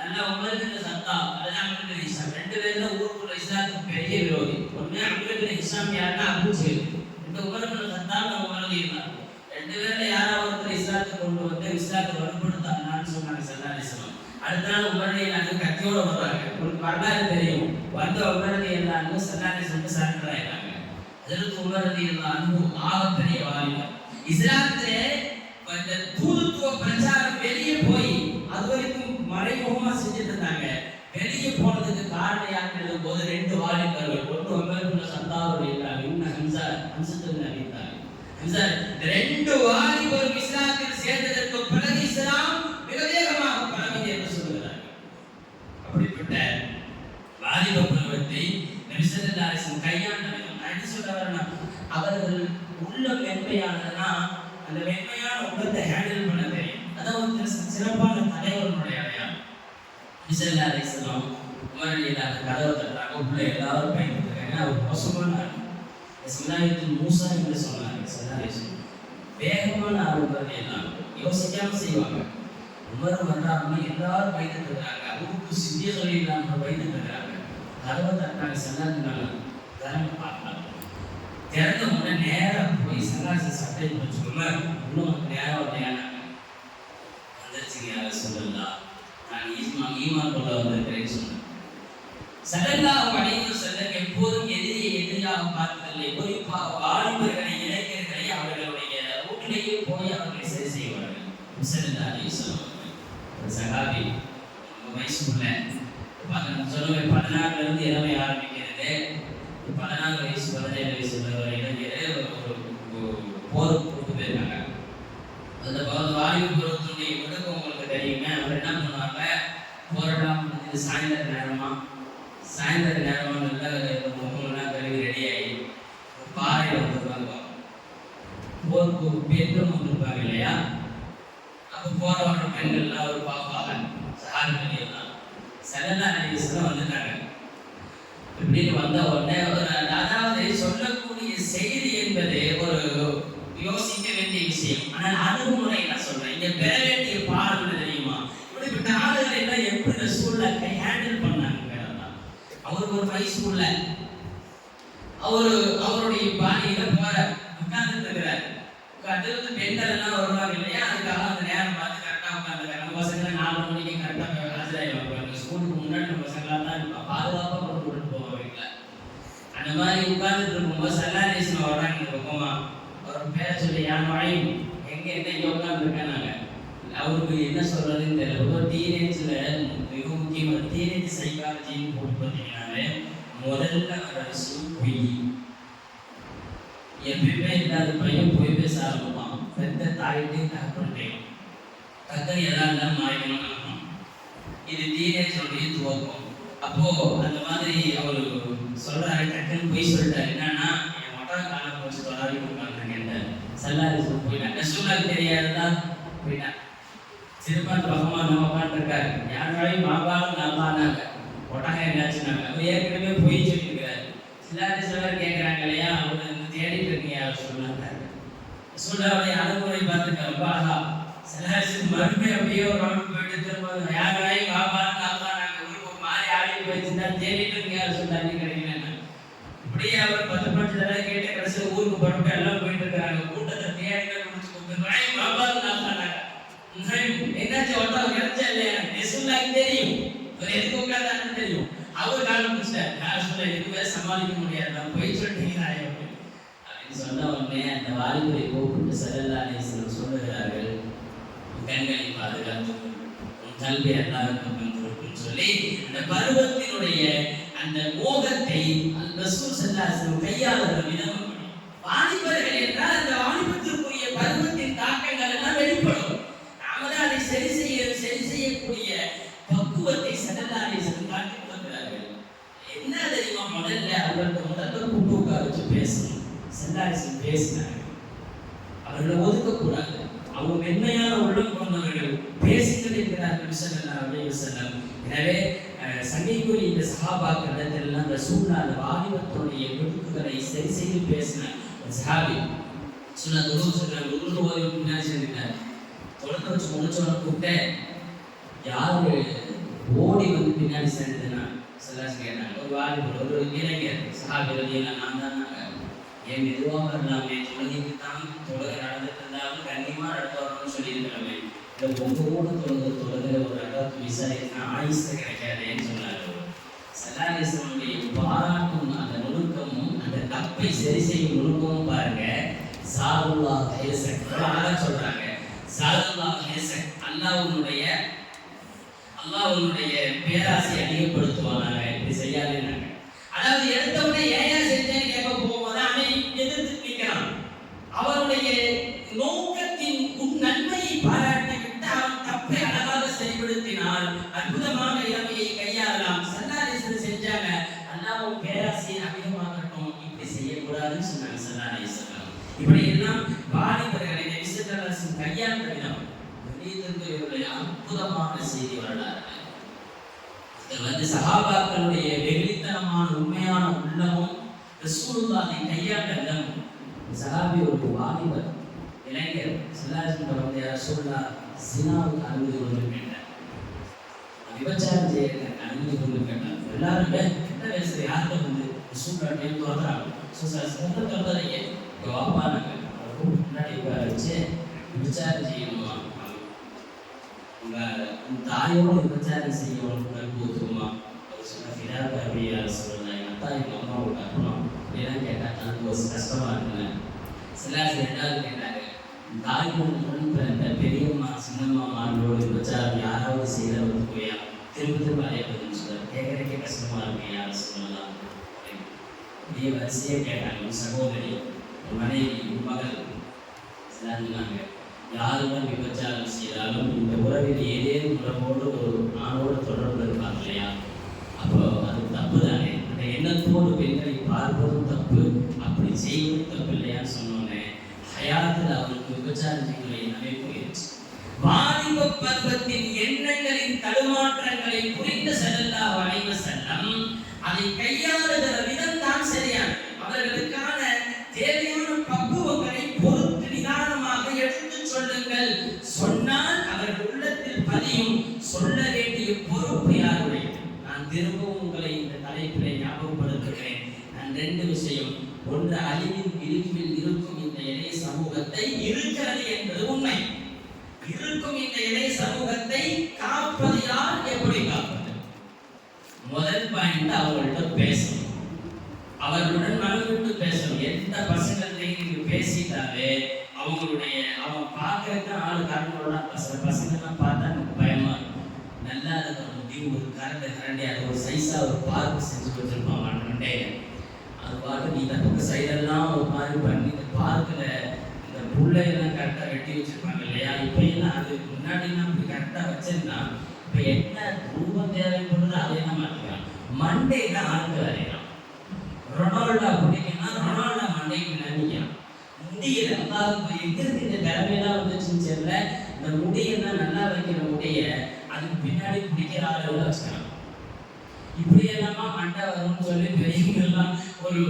அல்லாஹ் உமர் இப்னு ஸத்தாப் அல்லது அம்ர் இப்னு ஹிஷாம் ரெண்டு பேரும் தான் ஊருக்குள்ள இஸ்லாத்துக்கு பெரிய விரோதி. ஒண்ணு அம்ர் இப்னு ஹிஷாம் யாருன்னா அபூ ஜஹல், இந்த உமர் இப்னு ஸத்தாப் உமர் ரலியல்லாஹு. ரெண்டு பேர்ல யாராவது ஒருத்தர் இஸ்லாத்தை கொண்டு வந்து இஸ்லாத்தை வலுப்படுத்தாங்கன்னு சொன்னாங்க ஸல்லல்லாஹு அலைஹி வஸல்லம். அடுத்த நாள் உமர் ரலியல்லாஹு கத்தியோட வர்றாங்க. உங்களுக்கு வரலாறு தெரியும். வந்த உமர் ரலியல்லாஹு ஸல்லல்லாஹு அலைஹி வஸல்லம் சரண்டர் ஆயிட்டாங்க. ஹஜ்ரத் உமர் ரலியல்லாஹு ஆகப்பெரிய வாலிபர். இஸ்லாத்திலே இந்த தூதுத்துவ பிரச்சாரம் வெளியே போய் அது வரைக்கும் மறைமுகமா செஞ்சுட்டு இருந்தாங்க. வெளியே போனதுக்கு காரணம் யாருன்னு போது 2 வாலிபர்கள், ஒன்று உமர் இப்னு ஸத்தாப் ரலியல்லாஹு, இன்னும் ஹம்ஸா இப்னு அபீ தாலிப். ஹம்ஸா 2 வாலிபர் இஸ்லாத்தில் சேர்ந்ததற்கு பிறகு இஸ்லாம் மிக வேகமாக பரவியது என்று சொல்கிறார்கள். அப்படிப்பட்ட வாலிப பருவத்தை நபி ஸல்லல்லாஹு அலைஹி வஸல்லம் கையாண்ட விதம் என்ன சொல்றாருன்னா, அவர்கள் உள்ள மென்மையானதுன்னா அந்த மென்மையான உள்ளத்தை ஹேண்டில் பண்ண தெரியும். அதான் ஒரு சிறப்பான தலைவர்களுடைய அடையாளம். நபி ஸல்லல்லாஹு அலைஹி வஸல்லம் உமர் ரலியல்லாஹு கதவை தட்டுறாங்க. உள்ள எல்லாரும் பயந்துட்டாங்க. அவர் மோசமான ஆள், சமுதாயத்தில் மூசா என்று சொன்னாங்க ஸல்லல்லாஹு அலைஹி வஸல்லம். வேகமான ஆளுநர்கள் எல்லாம் யோசிக்காம செய்வாங்க. உமர் வந்தாருன்னா எல்லாரும் பயந்துட்டு இருக்காங்க. அவருக்கு சித்திய சொல்லி இல்லாமல் பயந்துட்டு இருக்காங்க. கதவை தட்டாங்க. ஸல்லல்லாஹு திறந்து பார்த்தாங்க. திறந்த உடனே நேரம் போய் ஸல்லல்லாஹு சட்டை வச்சுக்கோங்க, இன்னும் நேரம் வரையானாங்க. வந்துருச்சுங்க யார சொல்லலாம், நான் ஈமான் கொள்ள வந்திருக்கிறேன்னு சொன்னேன். ஸல்லல்லாஹு அலைஹி வஸல்லம் எப்போதும் எதிரியாக பார்த்ததில்லை. குறிப்பாக வாலிபர்களை, இளைஞர்களை அவர்களுடைய வீட்டிலேயே போய் அவர்களை சரி செய்வார்கள். ஸல்லல்லாஹு அலைஹி வஸல்லம் ஒரு சஹாபி வயசுக்குள்ள சொல்லுவேன் 16 இருந்து இளமை ஆரம்பிக்கிறது. 14 வயசு 17 வயசு இளைஞர் ஒரு போருக்கு கூட்டு போயிருக்காங்க. அந்த வாலிப பருவத்தினுடைய விடுக்கு உங்களுக்கு தெரியுங்க. அவர் என்ன பண்ணுவாங்க, போராட்டம் முடிஞ்சது சாயந்தர நேரமா நல்ல முகமெல்லாம் கழுவி ரெடி ஆகி பாறையில் வந்துருப்பாங்க. போருக்கு பெண்கள் வந்துருப்பாங்க இல்லையா? அப்போ போறவங்க பெண்கள்லாம் ஒரு பாப்பாங்க, சார்கள் எல்லாம் ஸல்லல்லாஹு அலைஹி வஸல்லம் வந்துட்டாங்க. இப்படின்னு வந்த உடனே அதாவது சொல்லக்கூடிய செய்தி என்பது ஒரு யோசிக்க வேண்டிய விஷயம். ஆனால் அணுகுமுறை நான் சொல்றேன், இங்க பெற வேண்டிய பாடம் தெரியுமா? இப்படிப்பட்ட ஆளுகளை எல்லாம் எப்படி சூழலை ஹேண்டில் பண்ணாங்க. அவர் ஒரு வயசுக்குள்ள அவருடைய பாணியில போற உட்கார்ந்துட்டு இருக்கிறார். உட்கார்ந்து வந்து பெண்கள் எல்லாம் வருவாங்க இல்லையா, அதுக்காக அந்த நேரம் பார்த்து கரெக்டா உட்காந்துருக்காரு. நம்ம பசங்க 4 மணிக்கு கரெக்டா ஆஜராயிருவாங்க. ஸ்கூலுக்கு முன்னாடி நம்ம பசங்களா தான் இருப்போம், பாதுகாப்பா கூட்டிட்டு போவோம் வீட்டுல. அந்த மாதிரி உட்கார்ந்துட்டு இருக்கும்போது சல்லாதேசன் வர்றாங்க இந்த பக்கமா. அவர் பேரை சொல்லி யான் வாயும் எங்க என்ன உட்கார்ந்துருக்கேன் நாங்க. அவருக்கு என்ன சொல்றதுன்னு தெரியல. ஒரு டீனேஜ்ல மிக முக்கியமான டீனேஜ் சைக்காலஜின்னு போட்டு பார்த்தீங்கன்னாலே முதல்ல வர விஷயம் பொய். எப்பயுமே இல்லாத பையன் பொய் பேச ஆரம்பிப்பான். பெத்த தாயிட்டையும் தகப்பன்ட்டையும் டக்குன்னு எதாவது மாறிக்கணும்னு நினைப்பான். இது டீனேஜோடைய துவக்கம். அப்போ அந்த மாதிரி அவரு சொல்றாரு, டக்குன்னு பொய் சொல்லிட்டாரு. என்னன்னா என் மொட்டை காலம் போச்சு தொடாரி கொடுப்பாங்க. சல்லாரி சொல்லி போயிட்டாங்க. கஷ்டமாக தெரியாதுதா போயிட்டான். சிறுபான் பகமா நம்ம உட்காந்துருக்காரு. யாராலையும் மாபாலும் நம்பானாங்க ஒட்டகம் என்னாச்சுனாங்க. அவர் ஏற்கனவே பொய் சொல்லியிருக்கிறாரு. சிலர் கேட்குறாங்க இல்லையா, அவர் தேடிட்டு இருக்கீங்க அவர் சொன்னாங்க. அவருடைய அனுமுறை பார்த்துக்க ரொம்ப அழகா. சிலர் மறுபடியும் அப்படியே ஒரு ரவுண்ட் போயிட்டு திரும்ப யாராலையும் மாபாலும் நம்பானாங்க. ஒரு மாதிரி ஆடி போயிடுச்சுன்னா தேடிட்டு இருக்கீங்க அவர் சொன்னாங்க கிடைக்கலன்னு. இப்படியே அவர் 10 தடவை கேட்ட கடைசியில் ஊருக்கு பரப்பு எல்லாம் போயிட்டு இருக்கிறாங்க. கூட்டத்தை தேடிகள் முடிச்சு கொடுத்துருக்காங்க. மாபாலும் நம்பானாங்க. என்னாச்சு ஒருத்தவங்க கிடைச்சா இல்லையா நெசுல்லாக்கு தெரியும், எதுக்கு உட்கார்ந்தான்னு தெரியும். அவர் காலம் முடிச்சிட்டார். நான் சொல்ல எதுக்குமே சமாளிக்க முடியாது, நான் போய் சொல்லிட்டீங்க அப்படின்னு சொன்ன உடனே அந்த வாலிபரை கூப்பிட்டு ஸல்லல்லாஹு அலைஹி வஸல்லம் சொல்லுகிறார்கள், கண்களை பாதுகாத்து உன் கல்வி எல்லாருக்கும் கொடுக்குன்னு சொல்லி அந்த பருவத்தினுடைய அந்த மோகத்தை ரசூல் ஸல்லல்லாஹு அலைஹி வஸல்லம் கையாளுகிற விதம். வாலிபர்கள் என்றால் அந்த வாலிபத்திற்குரிய பருவத்தின் தாக்கங்கள் எல்லாம் வெளிப்படும். அதை சரி செய்யக்கூடிய பக்குவத்தை ஸல்லல்லாஹு அலைஹி வஸல்லம் காட்டிக் கொடுக்கிறார்கள். என்ன தெரியுமா, முதல்ல கூட்டு உட்கார வச்சு பேசணும். ஸல்லல்லாஹு அலைஹி வஸல்லம் பேசினாங்க. அவர்களை ஒதுக்கக்கூடாது. அவங்க மென்மையான உள்ளம் கொண்டவர்கள் பேசுங்கள் என்கிறார்கள் ஸல்லல்லாஹு அலைஹி வஸல்லம். எனவே சங்கைக்குரிய இந்த சஹாபாக்களிடத்திலெல்லாம் ரசூலுல்லாஹ் அந்த வாலிபத்துடைய விடுப்புகளை சரி செய்து பேசின சஹாபி சொன்ன தொழுது பின்னாடி செஞ்சுட்டார். தொடர்ந்து வச்சு முடிச்சோட கூப்பிட்டேன். யாரு ஓடி வந்து பின்னாடி சேர்ந்ததுன்னா ஸல்லல்லாஹு கேட்டாங்க. ஒரு வாலிபர், ஒரு இளைஞர் சஹாபி நான் தான் என் மெதுவாக வரலாமே, தொழுகைக்கு தான் தொழுகை நடந்துட்டு இருந்தாலும் கண்ணியமாக நடத்த வரணும்னு சொல்லியிருக்கலாமே. இல்லை உங்களோட தொழுகிற ஒரு அடாத்து விசாரிச்சுன்னா ஆயுசு கிடைக்காதேன்னு சொன்னார். ஸல்லல்லாஹு அலைஹி வஸல்லம் பாராட்டும் அந்த நுணுக்கமும் அந்த தப்பை சரி செய்யும் நுணுக்கமும் பாருங்க. ஸல்லல்லாஹு அலைஹி வஸல்லம் சொல்றாங்க, அல்லாஹ்வுடைய பேராசை அதிகப்படுத்துவானாங்க, இப்படி செய்யாதேனாங்க. அதாவது எடுத்தவுடனே ஏன் செஞ்சேன்னு கேட்க போகும்போது அவனை எதிர்த்து நிற்கிறான். அவருடைய நோக்கத்தின் நன்மையை பாராட்டி விட்டு அவன் தப்பை அழகாக செயல்படுத்தினால் அற்புதமாக இளமையை கையாளலாம். ஸல்லல்லாஹு அலைஹி வஸல்லம் செஞ்சாங்க. அல்லாஹ்வும் பேராசையை அதிகமாகட்டும், இப்படி செய்யக்கூடாதுன்னு சொன்னாங்க ஸல்லல்லாஹு அலைஹி வஸல்லம். இப்படி எல்லாம் வாலிபர்களை கையாண்ட விதம் அற்புதமான செய்தி வரலாறு. சஹாபாக்களுடைய வெகுளித்தனமான உண்மையான உள்ளமும் ரசூலுல்லாஹை கையாண்ட விதம். சஹாபி ஒரு வாலிபர் இளைஞர் ஸல்லல்லாஹு ரசூலுல்லாஹ் ஸினாவுக்கு அனுமதி கொண்டு கேட்டார். விபச்சாரம் செய்ய அனுமதி கொண்டு கேட்டார். எல்லாரும் என்ன பேசுற யார்கிட்ட வந்து ரசூலுல்லாஹ் தோன்றாங்க. தோன்றதையே வாப்பானாங்க. முன்னாடி உட்கார வச்சு விபச்சாரம் செய்யணுமா, உங்க தாயோட விபச்சாரம் செய்யணும் ஒத்துக்குமா? அப்படியா சொல்லுங்க. எங்க அத்தா எங்க அம்மாவோட கட்டணும் அப்படிலாம் கேட்டா எனக்கு கஷ்டமா இருக்குங்க. ஸல்லல்லாஹு ரெண்டாவது கேட்டாங்க, தாய்க்கும் முன் பிறந்த பெரியம்மா சின்னம்மா மார்களோட விபச்சாரம் யாராவது செய்த ஒத்துக்குவையா? திரும்ப அலையப்படுதுன்னு சொல்றாரு. கேட்கறதுக்கே கஷ்டமா இருக்கு, யாரும் சொல்லலாம். அப்படியே வரிசையே கேட்டாங்க. சகோதரி, மனைவி, மகள் சொன்னாங்க, யாருடன் விபச்சாரம் செய்தாலும் இந்த உறவில் ஏதேனும் உறவோடு ஒரு ஆணோடு தொடர்பு இருப்பாங்க இல்லையா, அப்போ அது தப்பு தானே. அந்த எண்ணத்தோடு பெண்களை பார்ப்பதும் தப்பு, அப்படி செய்வதும் தப்பு இல்லையான்னு சொன்னோன்னே ஹயாத்தில் அவருக்கு விபச்சாரம் செய்வதை நவே போயிடுச்சு. வாலிப பருவத்தின் எண்ணங்களின் தடுமாற்றங்களை புரிந்த ஸல்லல்லாஹு அலைஹி வஸல்லம் அதை கையாளுகிற விதம் தான் சரியானது. அவர்களுக்கான தேவையான பக்குவங்களை பொறுத்து நிதானமாக எடுத்து சொல்லுங்கள். சொன்னால் அவர்கள் உள்ளத்தில் பதியும். சொல்ல வேண்டிய பொறுப்பு யாருடைய? நான் திரும்பவும் உங்களை இந்த தலைப்பிலே ஞாபகப்படுத்துகிறேன். நான் 2 விஷயம். ஒன்று, அழிவின் விளிம்பில் இருக்கும் இந்த இளைய சமூகத்தை இருக்கிறது என்பது உண்மை. இருக்கும் இந்த இளைய சமூகத்தை காப்பது யார், எப்படி காப்பது? முதல் பாயிண்ட், அவங்கள்ட்ட பேசணும். அவர்களுடன் மனவிட்டு பேசணும். எந்த பசங்கள்டையும் நீங்க பேசிட்டாலே அவன் பார்க்கறதுக்கு ஆளு காரணங்களோட பசங்கள்லாம் பார்த்தா எனக்கு பயமா இருக்கும். நல்லா இருக்கிற முடியும் ஒரு கரண்டி அது ஒரு சைஸா ஒரு பார்க் செஞ்சு வச்சிருப்பான் மண்டையில. அது பார்த்து நீ இந்த பக்கம் சைடெல்லாம் ஒரு மாதிரி பண்ணி இந்த பார்க்கில் இந்த புள்ளையெல்லாம் கரெக்டாக வெட்டி வச்சிருப்பாங்க இல்லையா? இப்போ எல்லாம் அது முன்னாடிலாம் அப்படி கரெக்டாக வச்சிருந்தா இப்போ என்ன ரூபம் தேவைப்படுறது அதையெல்லாம் மாற்றிக்கலாம். மண்டையில ஆட்கள் அறையலாம். ரொனால்டோ பிடிக்குன்னா ரொனால்டோ மண்டைக்கு நினைக்கலாம். முடியல அதாவது எங்கிருந்து இந்த திறமையெல்லாம் வந்துச்சுன்னு தெரியல. இந்த முடியெல்லாம் நல்லா வைக்கிற முடிய அதுக்கு பின்னாடி பிடிக்கிற ஆளுகளை வச்சுக்கலாம். இப்படி எல்லாமா மண்டை வரும்னு சொல்லி பெரியவங்க எல்லாம் ஒரு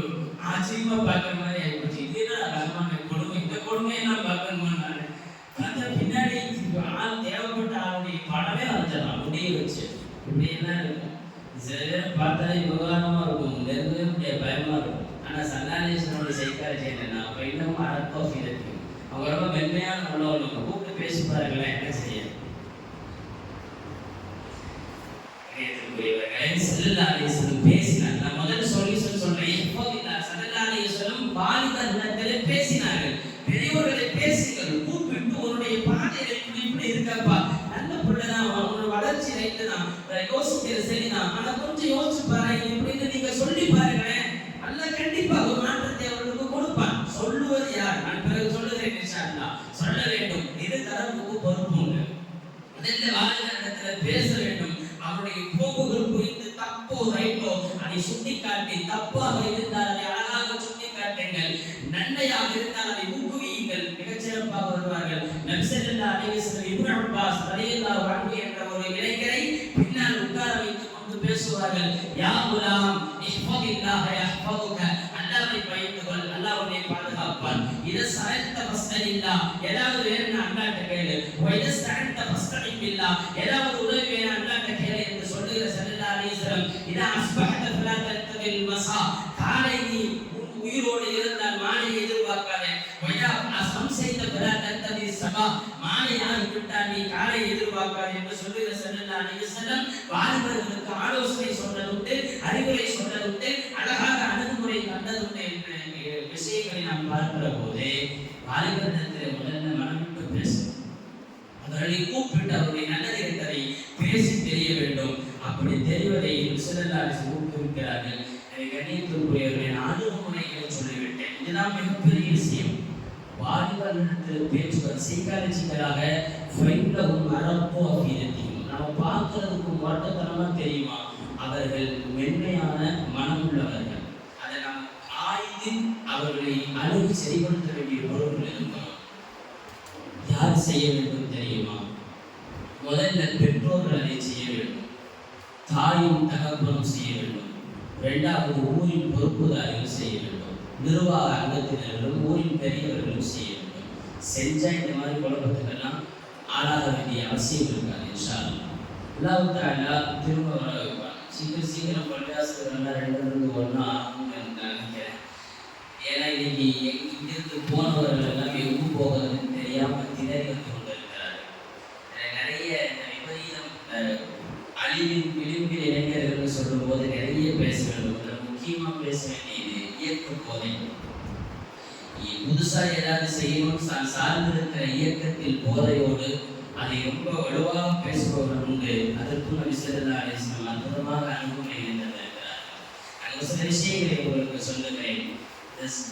ஆச்சரியமா பார்க்குற மாதிரி ஆயிடுச்சு. இதுதான் ரகமான கொடுமை. இந்த கொடுமையெல்லாம் பார்க்கணுமா? நான் அந்த பின்னாடி ஆள் தேவைப்பட்ட ஆளுடைய படமே வரைஞ்சிடலாம் முடிய வச்சு. இப்படியெல்லாம் இருக்கும். சில பேர் பார்த்தாலே விவகாரமா இருக்கும், நெருங்கவே முடியாது, பயமா இருக்கும். ஆனா சன்னாலேஸ்வரோட சைக்காலஜி என்னன்னா, அப்ப இன்னமும் அரக்கோஃபி இருக்கு. அவங்க ரொம்ப மென்மையான உள்ளவங்க. கூப்பிட்டு பேசி பாருங்களேன், என்ன செய்ய பேசினார். நான் முதல்ல சொல்யூஷன் சொல்றேன். வாலிபர்கள் பேசினார்கள். பெரியவர்களை பேசுங்கள், கூப்பிட்டு உன்னுடைய பாதையில இப்படி இருக்கப்பா, நல்ல பிள்ளைதான், உன்னோட வளர்ச்சி ரைட்டு தான், யோசிக்கிற சரிதான், ஆனா கொஞ்சம் யோசிச்சு பாருங்க இப்படின்னு நீங்க சொல்லி பாருங்களேன். அல்ல கண்டிப்பா ஒரு மாற்றத்தை அவர்களுக்கு கொடுப்பான். சொல்லுவது யார்? நான் பிறகு சொல்லுகிறேன். சொல்ல வேண்டும். இரு தரப்புக்கு பொறுப்பு உண்டு. அதில் வாலிபரிடத்துல பேச வேண்டும். அவருடைய போக்குகள் புரிந்து தப்போ ரைட்டோ அதை சுட்டிக்காட்டி, தப்பாக இருந்தால் அதை அழகாக சுட்டிக்காட்டுங்கள், நன்மையாக இருந்தால் அதை ஊக்குவியுங்கள், மிகச்சிறப்பாக வருவார்கள். நபி ஸல்லல்லாஹு அலைஹி வஸல்லம் இப்னு அப்பாஸ் ரலியல்லாஹு அன்ஹு என்ற ஒரு இளைஞரை பின்னால் உட்கார வைத்துக் கொண்டு பேசுவார்கள். யா குலாம் இஹ்ஃபதில்லாஹ யஹ்ஃபதுக, அல்லாஹ்வை பயந்து கொள், அல்லாஹ் உன்னை பாதுகாப்பான். இத சரத்த ஃபஸ்தலில்லா, ஏதாவது வேணும்னா அல்லாஹ்ட்ட கேளு. வைத ஸ்தஅன்த ஃபஸ்தஇன் பில்லாஹ், ஏதாவது உதவி வேணும் அல்லாஹ்ட்ட கேளு என்று சொல்லுகிற ஸல்லல்லாஹு அலைஹி வஸல்லம். இதா அஸ்பஹத ஃபலா தன்ததில் மஸா, காலை நீ உயிரோடு இருந்தால் மாலையை எதிர்பார்க்காதே. வைதா அஸ்ஸம்ஸைத ஃபலா தன்ததில் ஸபா, மாலை ஆகிவிட்டால் நீ காலை எதிர்பார்க்காதே என்று சொல்லுகிற ஸல்லல்லாஹு அலைஹி வஸல்லம் வாலிபர்களுக்கு ஆலோசனை சொன்னதுண்டு, அறிவுரை சொன்னதுண்டு, அழகாக அணுகுமுறை கண்டதுண்டு என்ற விஷயங்களை நாம் பார்க்கிற போது வாலிபர்களிடத்தில் முதல்ல மனமிட்டு பேசும். அவர்களை கூப்பிட்டு அவருடைய நல்லது என்பதை பேசி தெரிய வேண்டும். அப்படி தெரிவதை ஸல்லல்லாஹு ஊக்குவிக்கிறார்கள். கண்ணியத்திற்குரியவர்களின் அணுகுமுறைகளை சொல்லிவிட்டேன். இதுதான் மிகப்பெரிய விஷயம். வாலிபர்களிடத்தில் பேச்சுகள் சைக்காலஜிக்கலாக ஃபைண்டகும் அரப்போ அஃபீதத்தையும் நம்ம பார்க்கறதுக்கு மொட்டத்தனமா தெரியுமா? அவர்கள் மென்மையான மனம் உள்ளவர்கள். அதை நாம் ஆய்ந்து அவர்களை அணுகி செயல்படுத்த வேண்டிய பொருட்கள் இருக்கணும். யார் செய்ய வேண்டும் தெரியுமா? முதல்ல பெற்றோர்கள் அதை செய்ய வேண்டும். தாயும் தகப்பனும் செய்ய வேண்டும். இரண்டாவது ஊரின் பொறுப்புதாரிகள் செய்ய வேண்டும். நிர்வாக அங்கத்தினர்களும் ஊரின் பெரியவர்களும் செய்ய வேண்டும். செஞ்சா இந்த மாதிரி குழப்பத்துக்கெல்லாம் ஆளாக வேண்டிய அவசியம் இருக்காது. இன்ஷா அல்லாஹ் தஆலா திரும்ப வர வைப்பாங்க. சீக்கிரம் பள்ளியாசிரியர்கள் 2 ஆகும்னு நினைக்கிறேன். ஏன்னா இன்னைக்கு இங்கிருந்து போனவர்கள் எல்லாம் எங்கு போகிறதுன்னு தெரியாமல் திணறி வந்து கொண்டிருக்கிறார்கள். நிறைய விபரீதம் அழிவின் விளிம்பில் இளைஞர்கள் சொல்லும் போது நிறைய பேச வேண்டும். முக்கியமாக பேச வேண்டியது இயக்க போதை. புதுசா ஏதாவது செய்யணும் சார்ந்திருக்கிற இயக்கத்தில் போதையோடு அதை ரொம்ப வலுவாக பேசுபவர்கள் உண்டு. அதற்கும் நபி ஸல்லல்லாஹு அலைஹி வஸல்லம் அற்புதமாக அணுகுமுறை இருந்திருக்கிறார். அந்த சில விஷயங்களை உங்களுக்கு சொல்லுகிறேன்.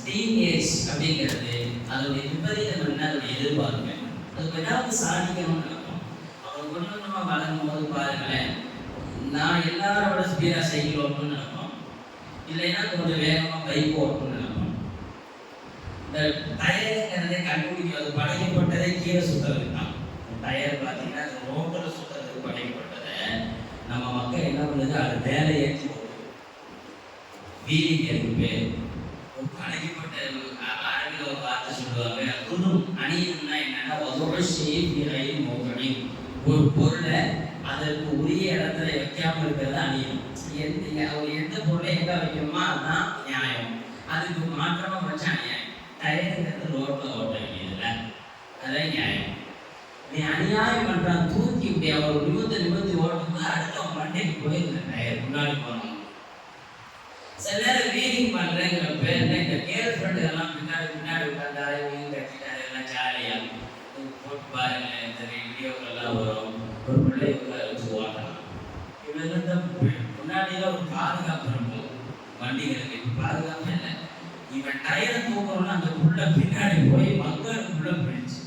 டீனேஜ் அப்படிங்கிறது அதோடைய விபரீதம் என்ன, அதோடைய எதிர்பார்ப்பு. அதுக்கு ஏதாவது சாதிக்கணும்னு நினைப்போம். அவங்க கொஞ்சமா வளரும் போது பாருங்களேன், நான் எல்லாரோட ஸ்பீடா சைக்கிள் ஓட்டணும்னு நினைப்போம், இல்லைன்னா கொஞ்சம் வேகமா பைக் ஓட்டணும்னு நினைப்போம். இந்த டயருங்கிறதே கண்டுபிடிக்கிறது பழகப்பட்டதே கீழே சுத்துறது தான். டயர் பார்த்தீங்கன்னா ரோட்டில் சுத்துறதுக்கு பழகப்பட்டதை நம்ம மக்கள் என்ன பண்ணுது, அது மேலே ஏற்றி போகுது. வீலிங் எனக்கு பேர் பழகப்பட்ட அரபில் ஒரு வார்த்தை சொல்லுவாங்க. குதும் அணியம்னா என்னன்னா ஒரு பொருளை அதற்கு உரிய இடத்துல வைக்காம இருக்கிறது அணி. அணியும். எந்த பொருளை எங்க வைக்கணுமோ அதுதான் நியாயம். அதுக்கு மாற்றமா வச்சா அநியாயம். டயருங்கிறது ரோட்ல ஓட்ட வேண்டியதில்ல, அதான் நியாயம். நீ அநியாயம் பண்றான், தூக்கி இப்படி அவர் நிமித்தி ஓட்டும்போது அடுத்தவன் மண்டைக்கு போயிருந்த டயர் முன்னாடி போனோம். சில நேரம் வீலிங் பண்றேங்கிற பேர்ல இந்த கேர்ள் ஃப்ரெண்டு எல்லாம் பின்னாடி உட்காந்தாரு, வீல் கட்டிட்டாரு, எல்லாம் ஜாலியா போட்டு பாருங்க. இந்த வீடியோக்கெல்லாம் வரும், ஒரு பிள்ளை உட்கார வச்சு ஓட்டலாம். இவன் முன்னாடியெல்லாம் ஒரு பாதுகாப்பு இருக்கும் வண்டிகளுக்கு, இப்ப பாதுகாப்பு இல்லை. இவன் டயரை தூக்கணும்னா அந்த புள்ள பின்னாடி போய் மக்களுக்குள்ள போயிடுச்சு.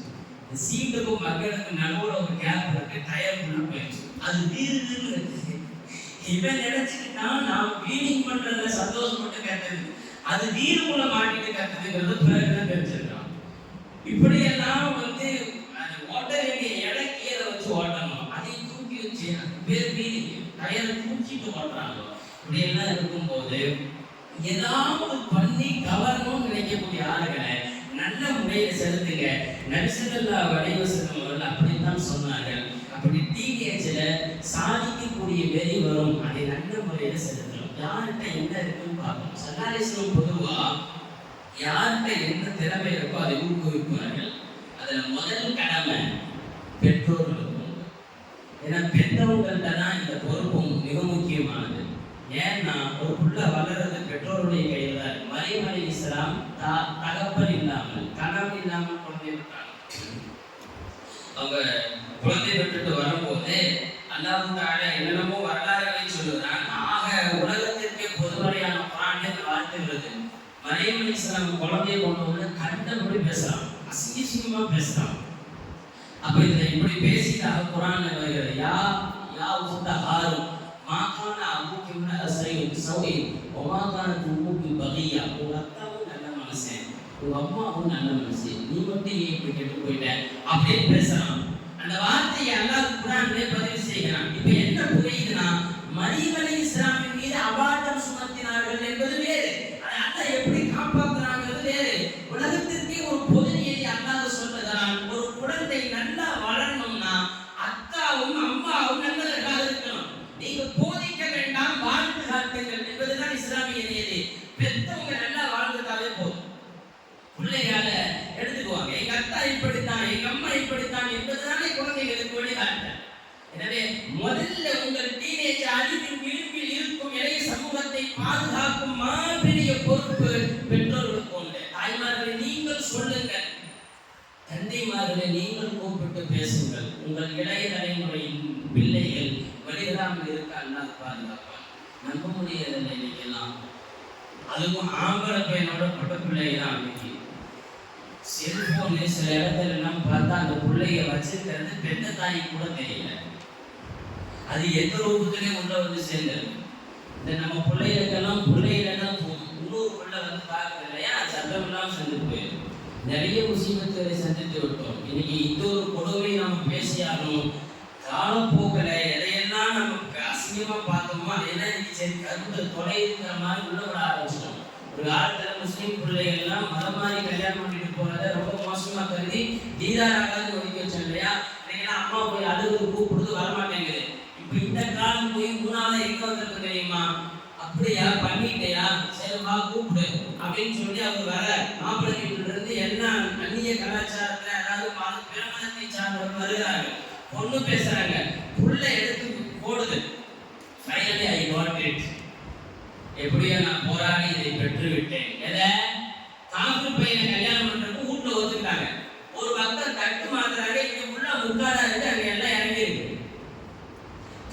சீட்டுக்கும் மக்களுக்கு நடுவுல ஒரு கேப் இருக்கு, டயருக்குள்ள போயிடுச்சு. அது வீடுன்னு இருந்துச்சு. இவன் நினைச்சுக்கிட்டான் நான் வீலிங் பண்றதுல சந்தோஷப்பட்டு கத்துது, அது வீடுக்குள்ள மாட்டிட்டு கத்துதுங்கிறது பிறகுதான் தெரிஞ்சிருக்கான். இப்படியெல்லாம் ஓட்ட வேண்டிய இடக்கீரை வச்சு ஓட்டணும், அதையும் தூக்கி வச்சு பேர் வீலிங், டயரை தூக்கிட்டு ஓட்டுறாங்க. இப்படியெல்லாம் இருக்கும்போது ஏதாவது பண்ணி கவரணும்னு நினைக்கக்கூடிய ஆளுகளை நல்ல முறையில் செலுத்துங்க. நபி ஸல்லல்லாஹு அலைஹி வஸல்லம் அப்படித்தான் சொன்னார்கள். அப்படி டீனேஜ்ல சாதிக்கக்கூடிய வெறி வரும், அதை நல்ல முறையில் செலுத்தணும். யார்கிட்ட என்ன இருக்குன்னு பார்க்கணும். ஸல்லல்லாஹு அலைஹி வஸல்லம் பொதுவா யார்கிட்ட என்ன திறமை இருக்கோ அதை ஊக்குவிப்பார்கள். அதுல முதல் கடமை பெற்றோர்களுக்கு. ஏன்னா பெற்றவங்கள்ட்ட தான் இந்த பொறுப்பும் மிக முக்கியமானது. ஏன்னா ஒரு புள்ள வளர்றது பெற்றோருடைய கையில் தான். மரியம் அலைஹிஸ்ஸலாம் தகப்பன் இல்லாமல் கணவன் இல்லாமல் குழந்தை பெற்றாங்க. அவங்க குழந்தை பெற்றுட்டு வரும்போது அல்லாஹ் தஆலா என்னென்னமோ வரலாறுகளை சொல்லுகிறான். ஆக உலகத்திற்கே பொதுமறையான குர்ஆன்ல இந்த வார்த்தை வருது. மரியம் அலைஹிஸ்ஸலாம் குழந்தையை கொண்டு வந்து கண்டபடி பேசுறான், அசிங்கமா பேசுறான். அப்ப இதை இப்படி பேசிட்டாக குர்ஆன்ல வருகிறது. யா உஃத ஹாரூன் மாகான அபூக்கி சௌஇ ஒமாகான தும்முக்கி பகியா. உங்க அத்தாவும் நல்ல மனுஷன், உங்க அம்மாவும் நல்ல மனுஷன், நீ மட்டும் ஏன் இப்படி கெட்டு போயிட்ட அப்படின்னு பேசுறான். அந்த வார்த்தையை அல்லாஹ் குர்ஆன்ல பதிவு செய்கிறான். இப்ப என்ன புரியுதுன்னா, மரியம் அலைஹிஸ்ஸலாமின் மீது அபாண்டம் சுமத்தினார்கள் என்பது வேறு, அதை அல்லாஹ் எப்படி காப்பாத்துறாங்கிறது வேறு. உலகத்திற்கே ஒரு பொது நியதி அல்லாஹ் சொல்லுகிறான். ஒரு குழந்தை நல்லா வளரணும்னா அத்தாவும் அம்மாவும் நல்லவர்களாக இருக்கணும். நீங்க போதிக்க வேண்டாம், வாழ்ந்து காட்டுங்கள் என்பதுதான் இஸ்லாமிய நியதி. பெற்றவங்க நல்லா வாழ்ந்துட்டாலே போதும். பிள்ளைகால எடுத்துக்குவாங்க, எங்க அத்தா இப்படித்தான், எங்க அம்மா இப்படித்தான் என்பதுதானே குழந்தைகளுக்கு வழிகாட்ட. எனவே முதல்ல உங்கள் டீனேஜ் அறிவின் விளிம்பில் இருக்கும் இளைய சமூகத்தை பாதுகாக்கும் மாபெரிய பொறுப்பு பெற்றோர்களுக்கு உண்டு. தாய்மார்களை நீங்கள் சொல்லுங்கள், தந்தைமார்களை நீங்கள் கூப்பிட்டு பேசுங்கள். உங்கள் இளைய தலைமுறையின் பிள்ளைகள் வழிகளாமல் இருக்க அல்லாஹ் பாதுகாப்பான். நம்ப முடியதில்லை இன்னைக்கெல்லாம். அதுவும் ஆம்பளை பையனோட பட்ட பிள்ளைதான். அன்னைக்கு செல்போனு சில இடத்துல எல்லாம் பார்த்தா அந்த பிள்ளைய வச்சிருக்கிறது பெத்த தாய்க்கு கூட தெரியல. அது எந்த ரூபத்திலே உள்ள வந்து சேர்ந்தது. இந்த நம்ம பிள்ளைகளுக்கெல்லாம் பிள்ளைகளெல்லாம் இன்னொரு பிள்ளை வந்து பார்க்கறது இல்லையா, சட்டம் எல்லாம் செஞ்சுட்டு போயிடும். நிறைய முசீபத்துகளை சந்தித்து விட்டோம். இன்னைக்கு இந்த ஒரு கொடுமை நம்ம பேசியாலும் காலப்போக்கில் எதையெல்லாம் நம்ம அசிங்கமா பார்த்தோமோ அதையெல்லாம் இன்னைக்கு சரி கருத்து தொலைங்கிற மாதிரி உள்ள விட ஆரம்பிச்சிட்டோம். ஒரு காலத்துல முஸ்லீம் பிள்ளைகள்லாம் மதம் மாதிரி கல்யாணம் பண்ணிட்டு போறதை ரொம்ப மோசமா கருதி தீதாராகாது ஒதுக்கி வச்சோம் இல்லையா. இன்னைக்கெல்லாம் அம்மா போய் அழுது கூப்பிடுறது வரமாட்டேங்குது. இப்ப இந்த காலம் போய் மூணாவது எங்க வந்திருக்கு தெரியுமா, அப்படியா பண்ணிட்டேயா, சரிவா கூப்பிடு அப்படின்னு சொல்லி அவங்க வர மாப்பிள்ளை வீட்டுல இருந்து என்ன அந்நிய கலாச்சாரத்துல அதாவது பிற மதத்தை சார்ந்தவர்கள் வருகிறாங்க, பொண்ணு பேசுறாங்க, புள்ள எடுத்து போடுது. ஃபைனலி ஐ காட் இட், எப்படியோ நான் போராடி இதை பெற்று விட்டேன். எதை காஃபி பையனை கல்யாணம் பண்றதுக்கு வீட்டுல ஒத்துக்கிட்டாங்க. ஒரு பக்தர் தட்டு மாத்துறாங்க, இங்க உள்ள முக்காடா இருக்கு, அங்க எல்லாம் இறங்கி இருக்கு.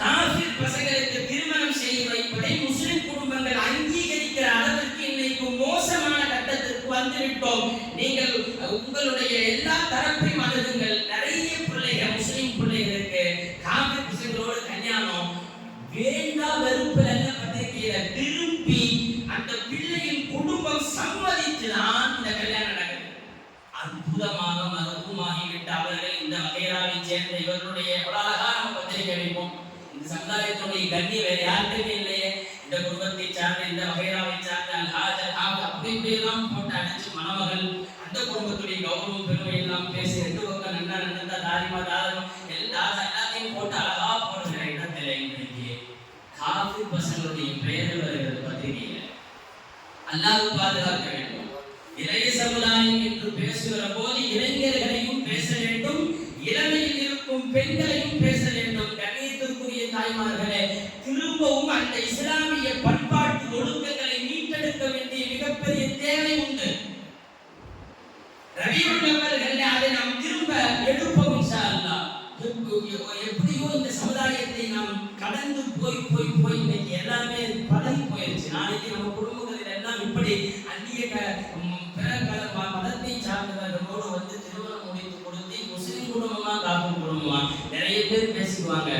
காஃபிர் பசங்களுக்கு திருமணம் செய்ய வைப்பதை முஸ்லிம் குடும்பங்கள் அங்கீகரிக்கிற அளவிற்கு இன்னைக்கு மோசமான கட்டத்திற்கு வந்துவிட்டோம். நீங்கள் உங்களுடைய எல்லா தரப்பையும் அணுகுங்கள். நிறைய பிள்ளைகள் முஸ்லிம் பிள்ளைகளுக்கு காஃபிர் பசங்களோடு கல்யாணம் வேண்டா வெறுப்பில் அல்ல பத்திரிகையில திருப்பி அந்த பிள்ளையின் குடும்பம் சம்மதித்துதான் இந்த கல்யாணம் நடக்குது. அற்புதமாக மருத்துவமாகிவிட்ட அவர்கள் இந்த வகைராவை சேர்ந்த இவர்களுடைய அழகாக நம்ம பத்திரிகை அளிப்போம். இந்த சமுதாயத்துடைய கண்ணியம் வேற யாருக்குமே இல்லையே. இந்த குடும்பத்தை சார்ந்த இந்த வகைராவை சார்ந்த அப்படி இப்படியெல்லாம் போட்டு அடிச்சு மணமகள் அந்த குடும்பத்துடைய கௌரவம் பெருமை எல்லாம் பேசி ரெண்டு பக்கம் நன்னா நன்னா தாரிமா தாரம் எல்லாத்தையும் போட்டு அழகா போடுகிற இடத்துல இன்றைக்கு ஆஃபிஸ் பசங்களுடைய பெயர்கள் வருகிறது பத்திரிகையில. அல்லாஹ் பாதுகாக்க வேண்டும். இளைய சமுதாயம் என்று பேசுகிற போது இளைஞர்களையும் பேச வேண்டும், இளமையில் இருக்கும் பெண்களையும் பேச வேண்டும். கண்ணியத்திற்குரிய தாய்மார்களே, திரும்பவும் அந்த இஸ்லாமிய பண்பாட்டு ஒழுக்கங்களை மீட்டெடுக்க வேண்டிய மிகப்பெரிய தேவை உண்டு. ரபியுல் அவ்வல் அதை நாம் திரும்ப எடுப்போம் இன்ஷா அல்லாஹ். எப்படியோ இந்த சமுதாயத்தை நாம் கடந்து போய் இன்னைக்கு எல்லாமே பழகி போயிருச்சு. நாளைக்கு நம்ம குடும்பங்களில் எல்லாம் இப்படி அந்நிய பிற மதத்தை சார்ந்தவர்களோடு வந்து திருமணம் முடித்து கொடுத்து முஸ்லிம் குடும்பமா காக்கும் குடும்பமா நிறைய பேர் பேசிக்குவாங்க.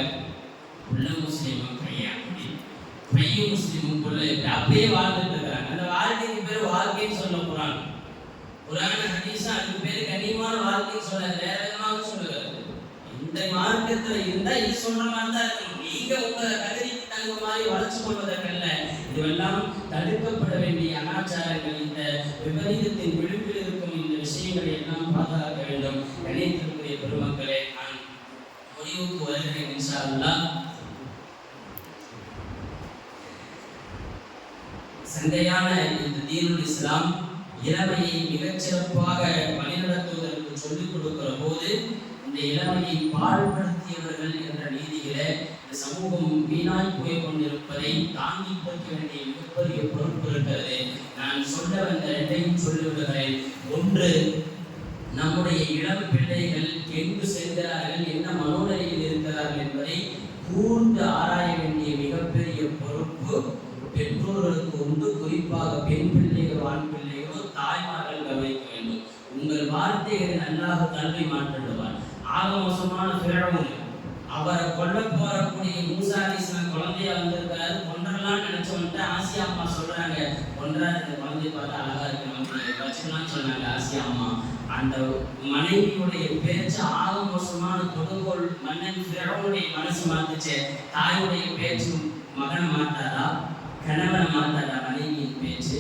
உள்ள முஸ்லீமும் பையன் முஸ்லீமும் புள்ள அப்படியே வாழ்ந்துட்டு இருக்கிறாங்க. அந்த வாழ்க்கைக்கு பேர் வாழ்க்கைன்னு சொல்ல போறாங்க. குர்ஆன் ஹதீஸ் அதுக்கு பேர் கண்ணியமான வாழ்க்கை சொல்ல வேற விதமாக சொல்லுகிறது. இந்த மார்க்கத்துல இருந்தா இது சொல்ற மாதிரி தான் இருக்கணும். நீங்க உங்க கதிரிக்கு தகுந்த மாதிரி வளர்ச்சி கொள்வதற்கல்ல. இதுவெல்லாம் தடுக்கப்பட வேண்டிய அனாச்சாரங்கள். இந்த விபரீதத்தின் விளிம்பில் இருக்கும் இந்த விஷயங்களை எல்லாம் பாதுகாக்க வேண்டும். கணியத்திற்குரிய பெருமக்களே, நான் முடிவுக்கு வருகிறேன் இன்ஷா அல்லாஹ். சந்தையான இந்த தீனுல் இஸ்லாம் இளமையை மிகச்சிறப்பாக வழிநடத்துவதற்கு சொல்லிக் கொடுக்கிற போது இந்த இளமையை பாழ்படுத்தியவர்கள் என்ற நீதியில இந்த சமூகம் வீணாய் போய் கொண்டிருப்பதை தாங்கி போக்க வேண்டிய மிகப்பெரிய பொறுப்பு இருக்கிறது. நான் சொல்ல வந்த இரண்டையும் சொல்லிவிடுகிறேன். ஒன்று, நம்முடைய இளம் பிள்ளைகள் எங்கு செல்கிறார்கள், என்ன மனோநிலையில் இருக்கிறார்கள் என்பதை கூர்ந்து ஆராய வேண்டிய மிகப்பெரிய பொறுப்பு பெற்றோர்களுக்கு உண்டு. குறிப்பாக பெண் பிள்ளைகள், ஆண் பிள்ளைகளோ தாய்மார்கள் கவனிக்க வேண்டும். உங்கள் வார்த்தைகளை நல்லாக கல்வி மாற்றிடுவார். ஆக மோசமான பிறவும் அவரை கொல்ல போறக்கூடிய மூசா அலைஹிஸ்ஸலாம் குழந்தையா வந்திருக்காரு, கொன்றலாம்னு நினைச்சவன்ட்டு ஆசியா அம்மா சொல்றாங்க, கொன்றா இந்த குழந்தைய பார்த்தா அழகா இருக்கு, நமக்கு வச்சுக்கலாம்னு சொன்னாங்க ஆசியா அம்மா. அந்த மனைவியுடைய பேச்சு ஆக மோசமான கொடுங்கோல் மன்னன் பிறவுடைய மனசு மாத்துச்சு. தாயுடைய பேச்சு மகனை மாட்டாரா, கணவனை மாட்டாரா? மனைவியின் பேச்சு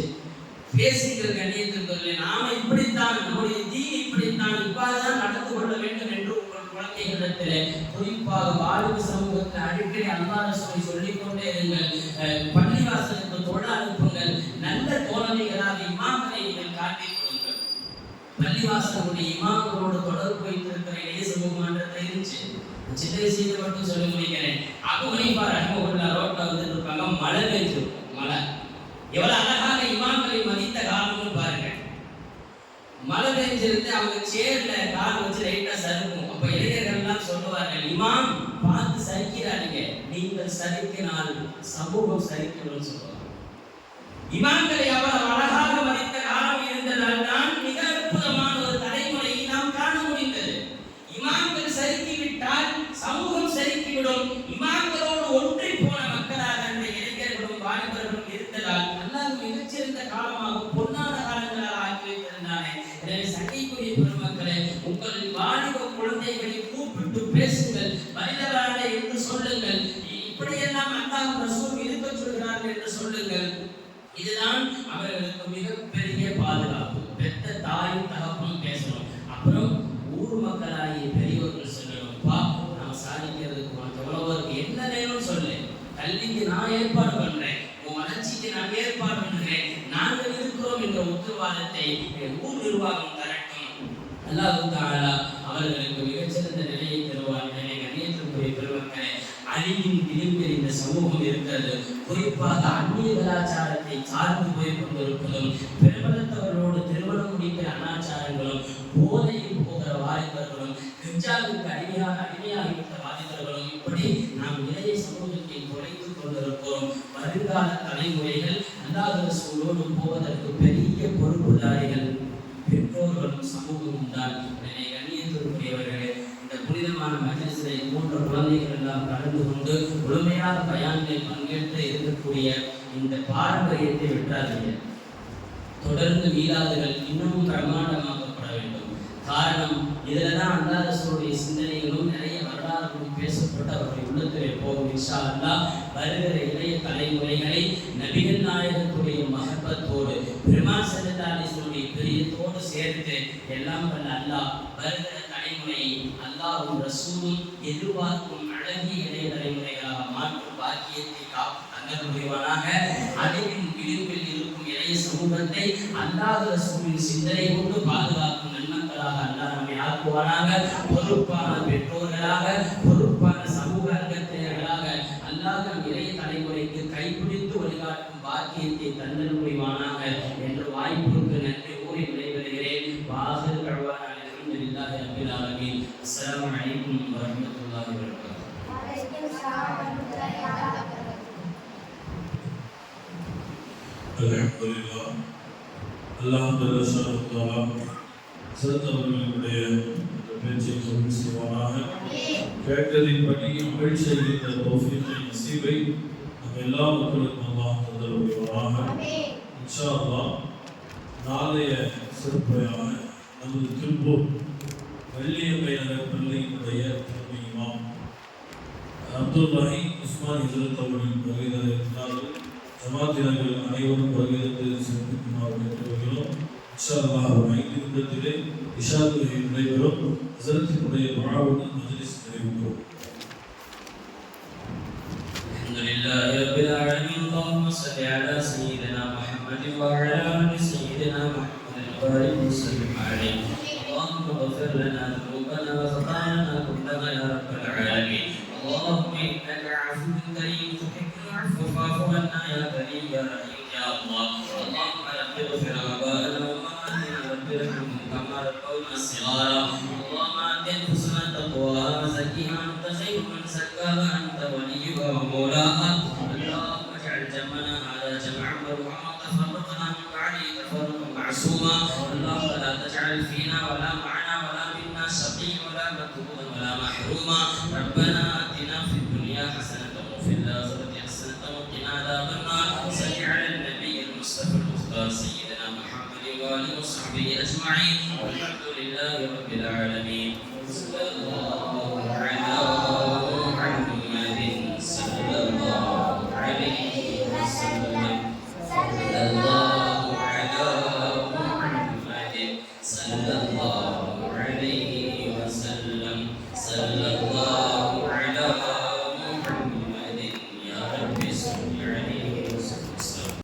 பேசுகிற கண்ணியத்திற்கு நாம இப்படித்தான், நம்முடைய தீன் இப்படித்தான், இவ்வாறுதான் நடந்து கொள்ள வேண்டும் என்று உங்கள் குழந்தைகளிடத்திலே, குறிப்பாக வாலிப சமூகத்தை அடிக்கடி அல்லாஹ் ரசூலை சொல்லிக் கொண்டே இருங்கள். பள்ளிவாசலுக்கு தொழ அனுப்புங்கள். நல்ல தோழமைகளாக இமாம்களை நீங்கள் காட்டிக் கொடுங்கள். பள்ளிவாசலுடைய இமாம்களோடு தொடர்பு வைத்திருக்கிற இளைய சமூகமானது இருந்துச்சு. சின்ன விஷயத்தை மட்டும் சொல்லி முடிக்கிறேன். அபூ ஹனீஃபா ரஹ்மத்துல்லாஹி ரோட்ல வந்துட்டு இருப்பாங்க, மழை பெய்ஞ்சிருக்கும். மழை எவ்வளவு அழகாக இமாம்களை மதித்த காரணம்னு பாருங்க. மழை பெய்ஞ்சிருந்து அவங்க சேர்ல கால் வச்சு லைட்டா சறுக்கும். அப்ப இளைஞர்கள் எல்லாம் சொல்லுவார்கள், இமாம் பார்த்து சரிக்கிறாங்க, நீங்கள் சரிக்கினால் சமூகம் சரிக்கணும்னு சொல்லுவாங்க. இமாம்களை அவ்வளவு அழகாக மதித்த காலம் இருந்ததால் தான் மிக அற்புதமான ஒரு தலைமுறையை நாம் காண முடிந்தது. இமாம்கள் சறுக்கிவிட்டால் சமூகம் சறுக்கிவிடும். இமாம்களோடு ஒன்றி போன மக்களாக அந்த இளைஞர்களும் வாலிபர்களும் இருந்ததால் அல்லாஹ் மிகச்சிறந்த காலமாக பொன்னான காலங்களாக ஆக்கி வைத்திருந்தானே. எனவே சங்கைக்குரிய பெருமக்களே, உங்கள் வாலிப குழந்தைகளை கூப்பிட்டு பேசுங்கள், மனிதராக என்று சொல்லுங்கள். இப்படியெல்லாம் அல்லாஹ் ரசூல் இருக்க சொல்கிறார்கள் என்று சொல்லுங்கள். இதுதான் அவர்களுக்கு மிகப்பெரிய பாதுகாப்பு. பெத்த தாயும் தகப்பனும் பேசணும். அப்புறம் ஊர் மக்களாகிய பெரியவர்கள் சொல்லணும்ப்பா, நான் சாதிக்கிறதுக்கு உனக்கு எவ்வளவு என்ன வேணும்னு சொல்லு. கல்விக்கு நான் ஏற்பாடு பண்றேன், உன் வளர்ச்சிக்கு நான் ஏற்பாடு பண்ணுகிறேன், நாங்கள் இருக்கிறோம் என்ற உத்தரவாதத்தை ஊர் நிர்வாகம் தரட்டும். அல்லாஹ் தஆலா அவர்களுக்கு மிகச்சிறந்த நிலையை தருவார். கண்ணியத்திற்குரிய பெருமக்களே, அழிவின் விளிம்பில் இந்த சமூகம் இருக்கிறது. குறிப்பாக அந்நிய கலாச்சாரத்தை சார்ந்து போய் கொண்டிருப்பதும், பிரபலத்தவர்களோடு திருமணம் முடிக்கிற அனாச்சாரங்களும், போதையில் போகிற வாலிபர்களும், கஞ்சாவுக்கு அடிமையாகிவிட்ட வாலிபர்களும், இப்படி நாம் இளைய சமூகத்தை குறைத்துக் கொண்டிருக்கிறோம். வருங்கால தலைமுறைகள் அல்லாஹ் ரசூலோடு போவதற்கு பெரிய பொறுப்புதாரிகள் பெற்றோர்களும் சமூகமும் தான். கண்ணியத்திற்குரியவர்களே, இந்த புனிதமான மஜ்லிஸிலே போன்ற குழந்தைகள் எல்லாம் கலந்து கொண்டு முழுமையாக பயான்களில் பங்கேற்று இருக்கக்கூடிய இந்த பாரம்பரியத்தை விட்டாதீங்க. தொடர்ந்து மீளாதுகள் இன்னமும் பிரம்மாண்டமாக்கப்பட வேண்டும். காரணம், இதில் தான் அல்லாஹ் ரசூலுடைய சிந்தனைகளும் நிறைய வரலாறுகளும் பேசப்பட்டு அவருடைய உள்ளத்திலே போகும். இன்ஷா அல்லாஹ் வருகிற இளைய தலைமுறைகளை நபிகள் நாயகத்துடைய மஹப்பத்தோடு, பெருமாள் ஸல்லல்லாஹு அலைஹி வஸல்லம் பிரியத்தோடு சேர்த்து எல்லாம் வல்ல அல்லாஹ் வருகிற தலைமுறையை அல்லாஹ்வும் ரசூலும் எதிர்பார்க்கும் அழகிய இளைய தலைமுறைகளாக மாற்றுவார். பாக்கியத்தை காப்பு தந்தல் புரிவானாக. அழிவின் விளிம்பில் இருக்கும் இளைய சமூகத்தை அல்லாஹ் ரசூலின் சிந்தனை கொண்டு பாதுகாக்கும் நன்மக்களாக அல்லாஹ் நம்மை ஆக்குவானாக. பொறுப்பான பெற்றோர்களாக, பொறுப்பான சமூக அங்கத்தினர்களாக அல்லாஹ் நம் இளைய தலைமுறைக்கு கைப்பிடித்து வழிகாட்டும் பாக்கியத்தை தந்தல் புரிவானாக என்ற வாய்ப்புக்கு நன்றி கூறி விடைபெறுகிறேன். வாஹிர் தஅவானா அல்ஹம்துலில்லாஹி ரப்பில் ஆலமீன். அஸ்ஸலாமு அலைக்கும் வரஹ்மத்துல்லாஹி வபரகாத்துஹு. அல்ஹம்துலில்லாஹ். அல்லாஹ் தஆலா சிறந்தவர்களுடைய பேச்சை கபூல் செய்வானாக. கேட்டதின்படி அமல் செய்கின்ற தௌஃபீகை நசீபை நம் எல்லா மக்களுக்கும் அல்லாஹ் தந்தல் புரிவானாக. இன்ஷா அல்லாஹ் நாளைய சிறப்புரையாக நமது திருப்பூர் வெள்ளியம்மை நகர் பள்ளியினுடைய தலைமை இமாம் அப்துல் ரஹீம் உஸ்மான் ஹிஜ்ரத் அவர்கள் வருகை இருக்கிறார்கள். ஜமாத்தினர்கள் அனைவரும் வருகிறது சிறப்பிக்குமாறு கேட்டுக்கொள்கிறோம். இன்ஷா அல்லாஹ் 5 நிமிடத்திலே இஷா தொழுகை நடைபெறும். ஹஸரத்தினுடைய துஆவுடன் மஜ்லிஸ் நிறைவுறும். அல்ஹம்துலில்லாஹி ரப்பில் ஆலமீன். அல்லாஹும்ம ஸல்லி அலா சய்யிதினா முஹம்மதின் வ அலா ஆலி சய்யிதினா முஹம்மதின் வ பாரிக் வஸல்லிம் அலைஹி. அல்லாஹும்ம இக்ஃபிர் லனா ذنوبنا وخطايانا كلها يا رب العالمين. اللهم إنك عفو كريم تحب العفو فاعف عنا يا كريم يا رحيم يا الله. اللهم رب اغفر آباءنا وأمهاتنا رب ارحمهم كما ربونا صغارا. اللهم آت أنفسنا تقواها وزكها أنت خير من زكاها أنت وليها ومولاها. اللهم اجعل جمعنا هذا جمعا مرحوما تفرقنا من بعده تفرقا معصوما. اللهم لا تجعل فينا ولا معنا ولا منا شقيا ولا مكروها ولا محروما. ربنا آتنا في الدنيا حسنة وفي الآخرة حسنة وقنا عذاب النار. صل على النبي المصطفى المختار سيدنا محمد وآله وصحبه أجمعين والحمد لله رب العالمين.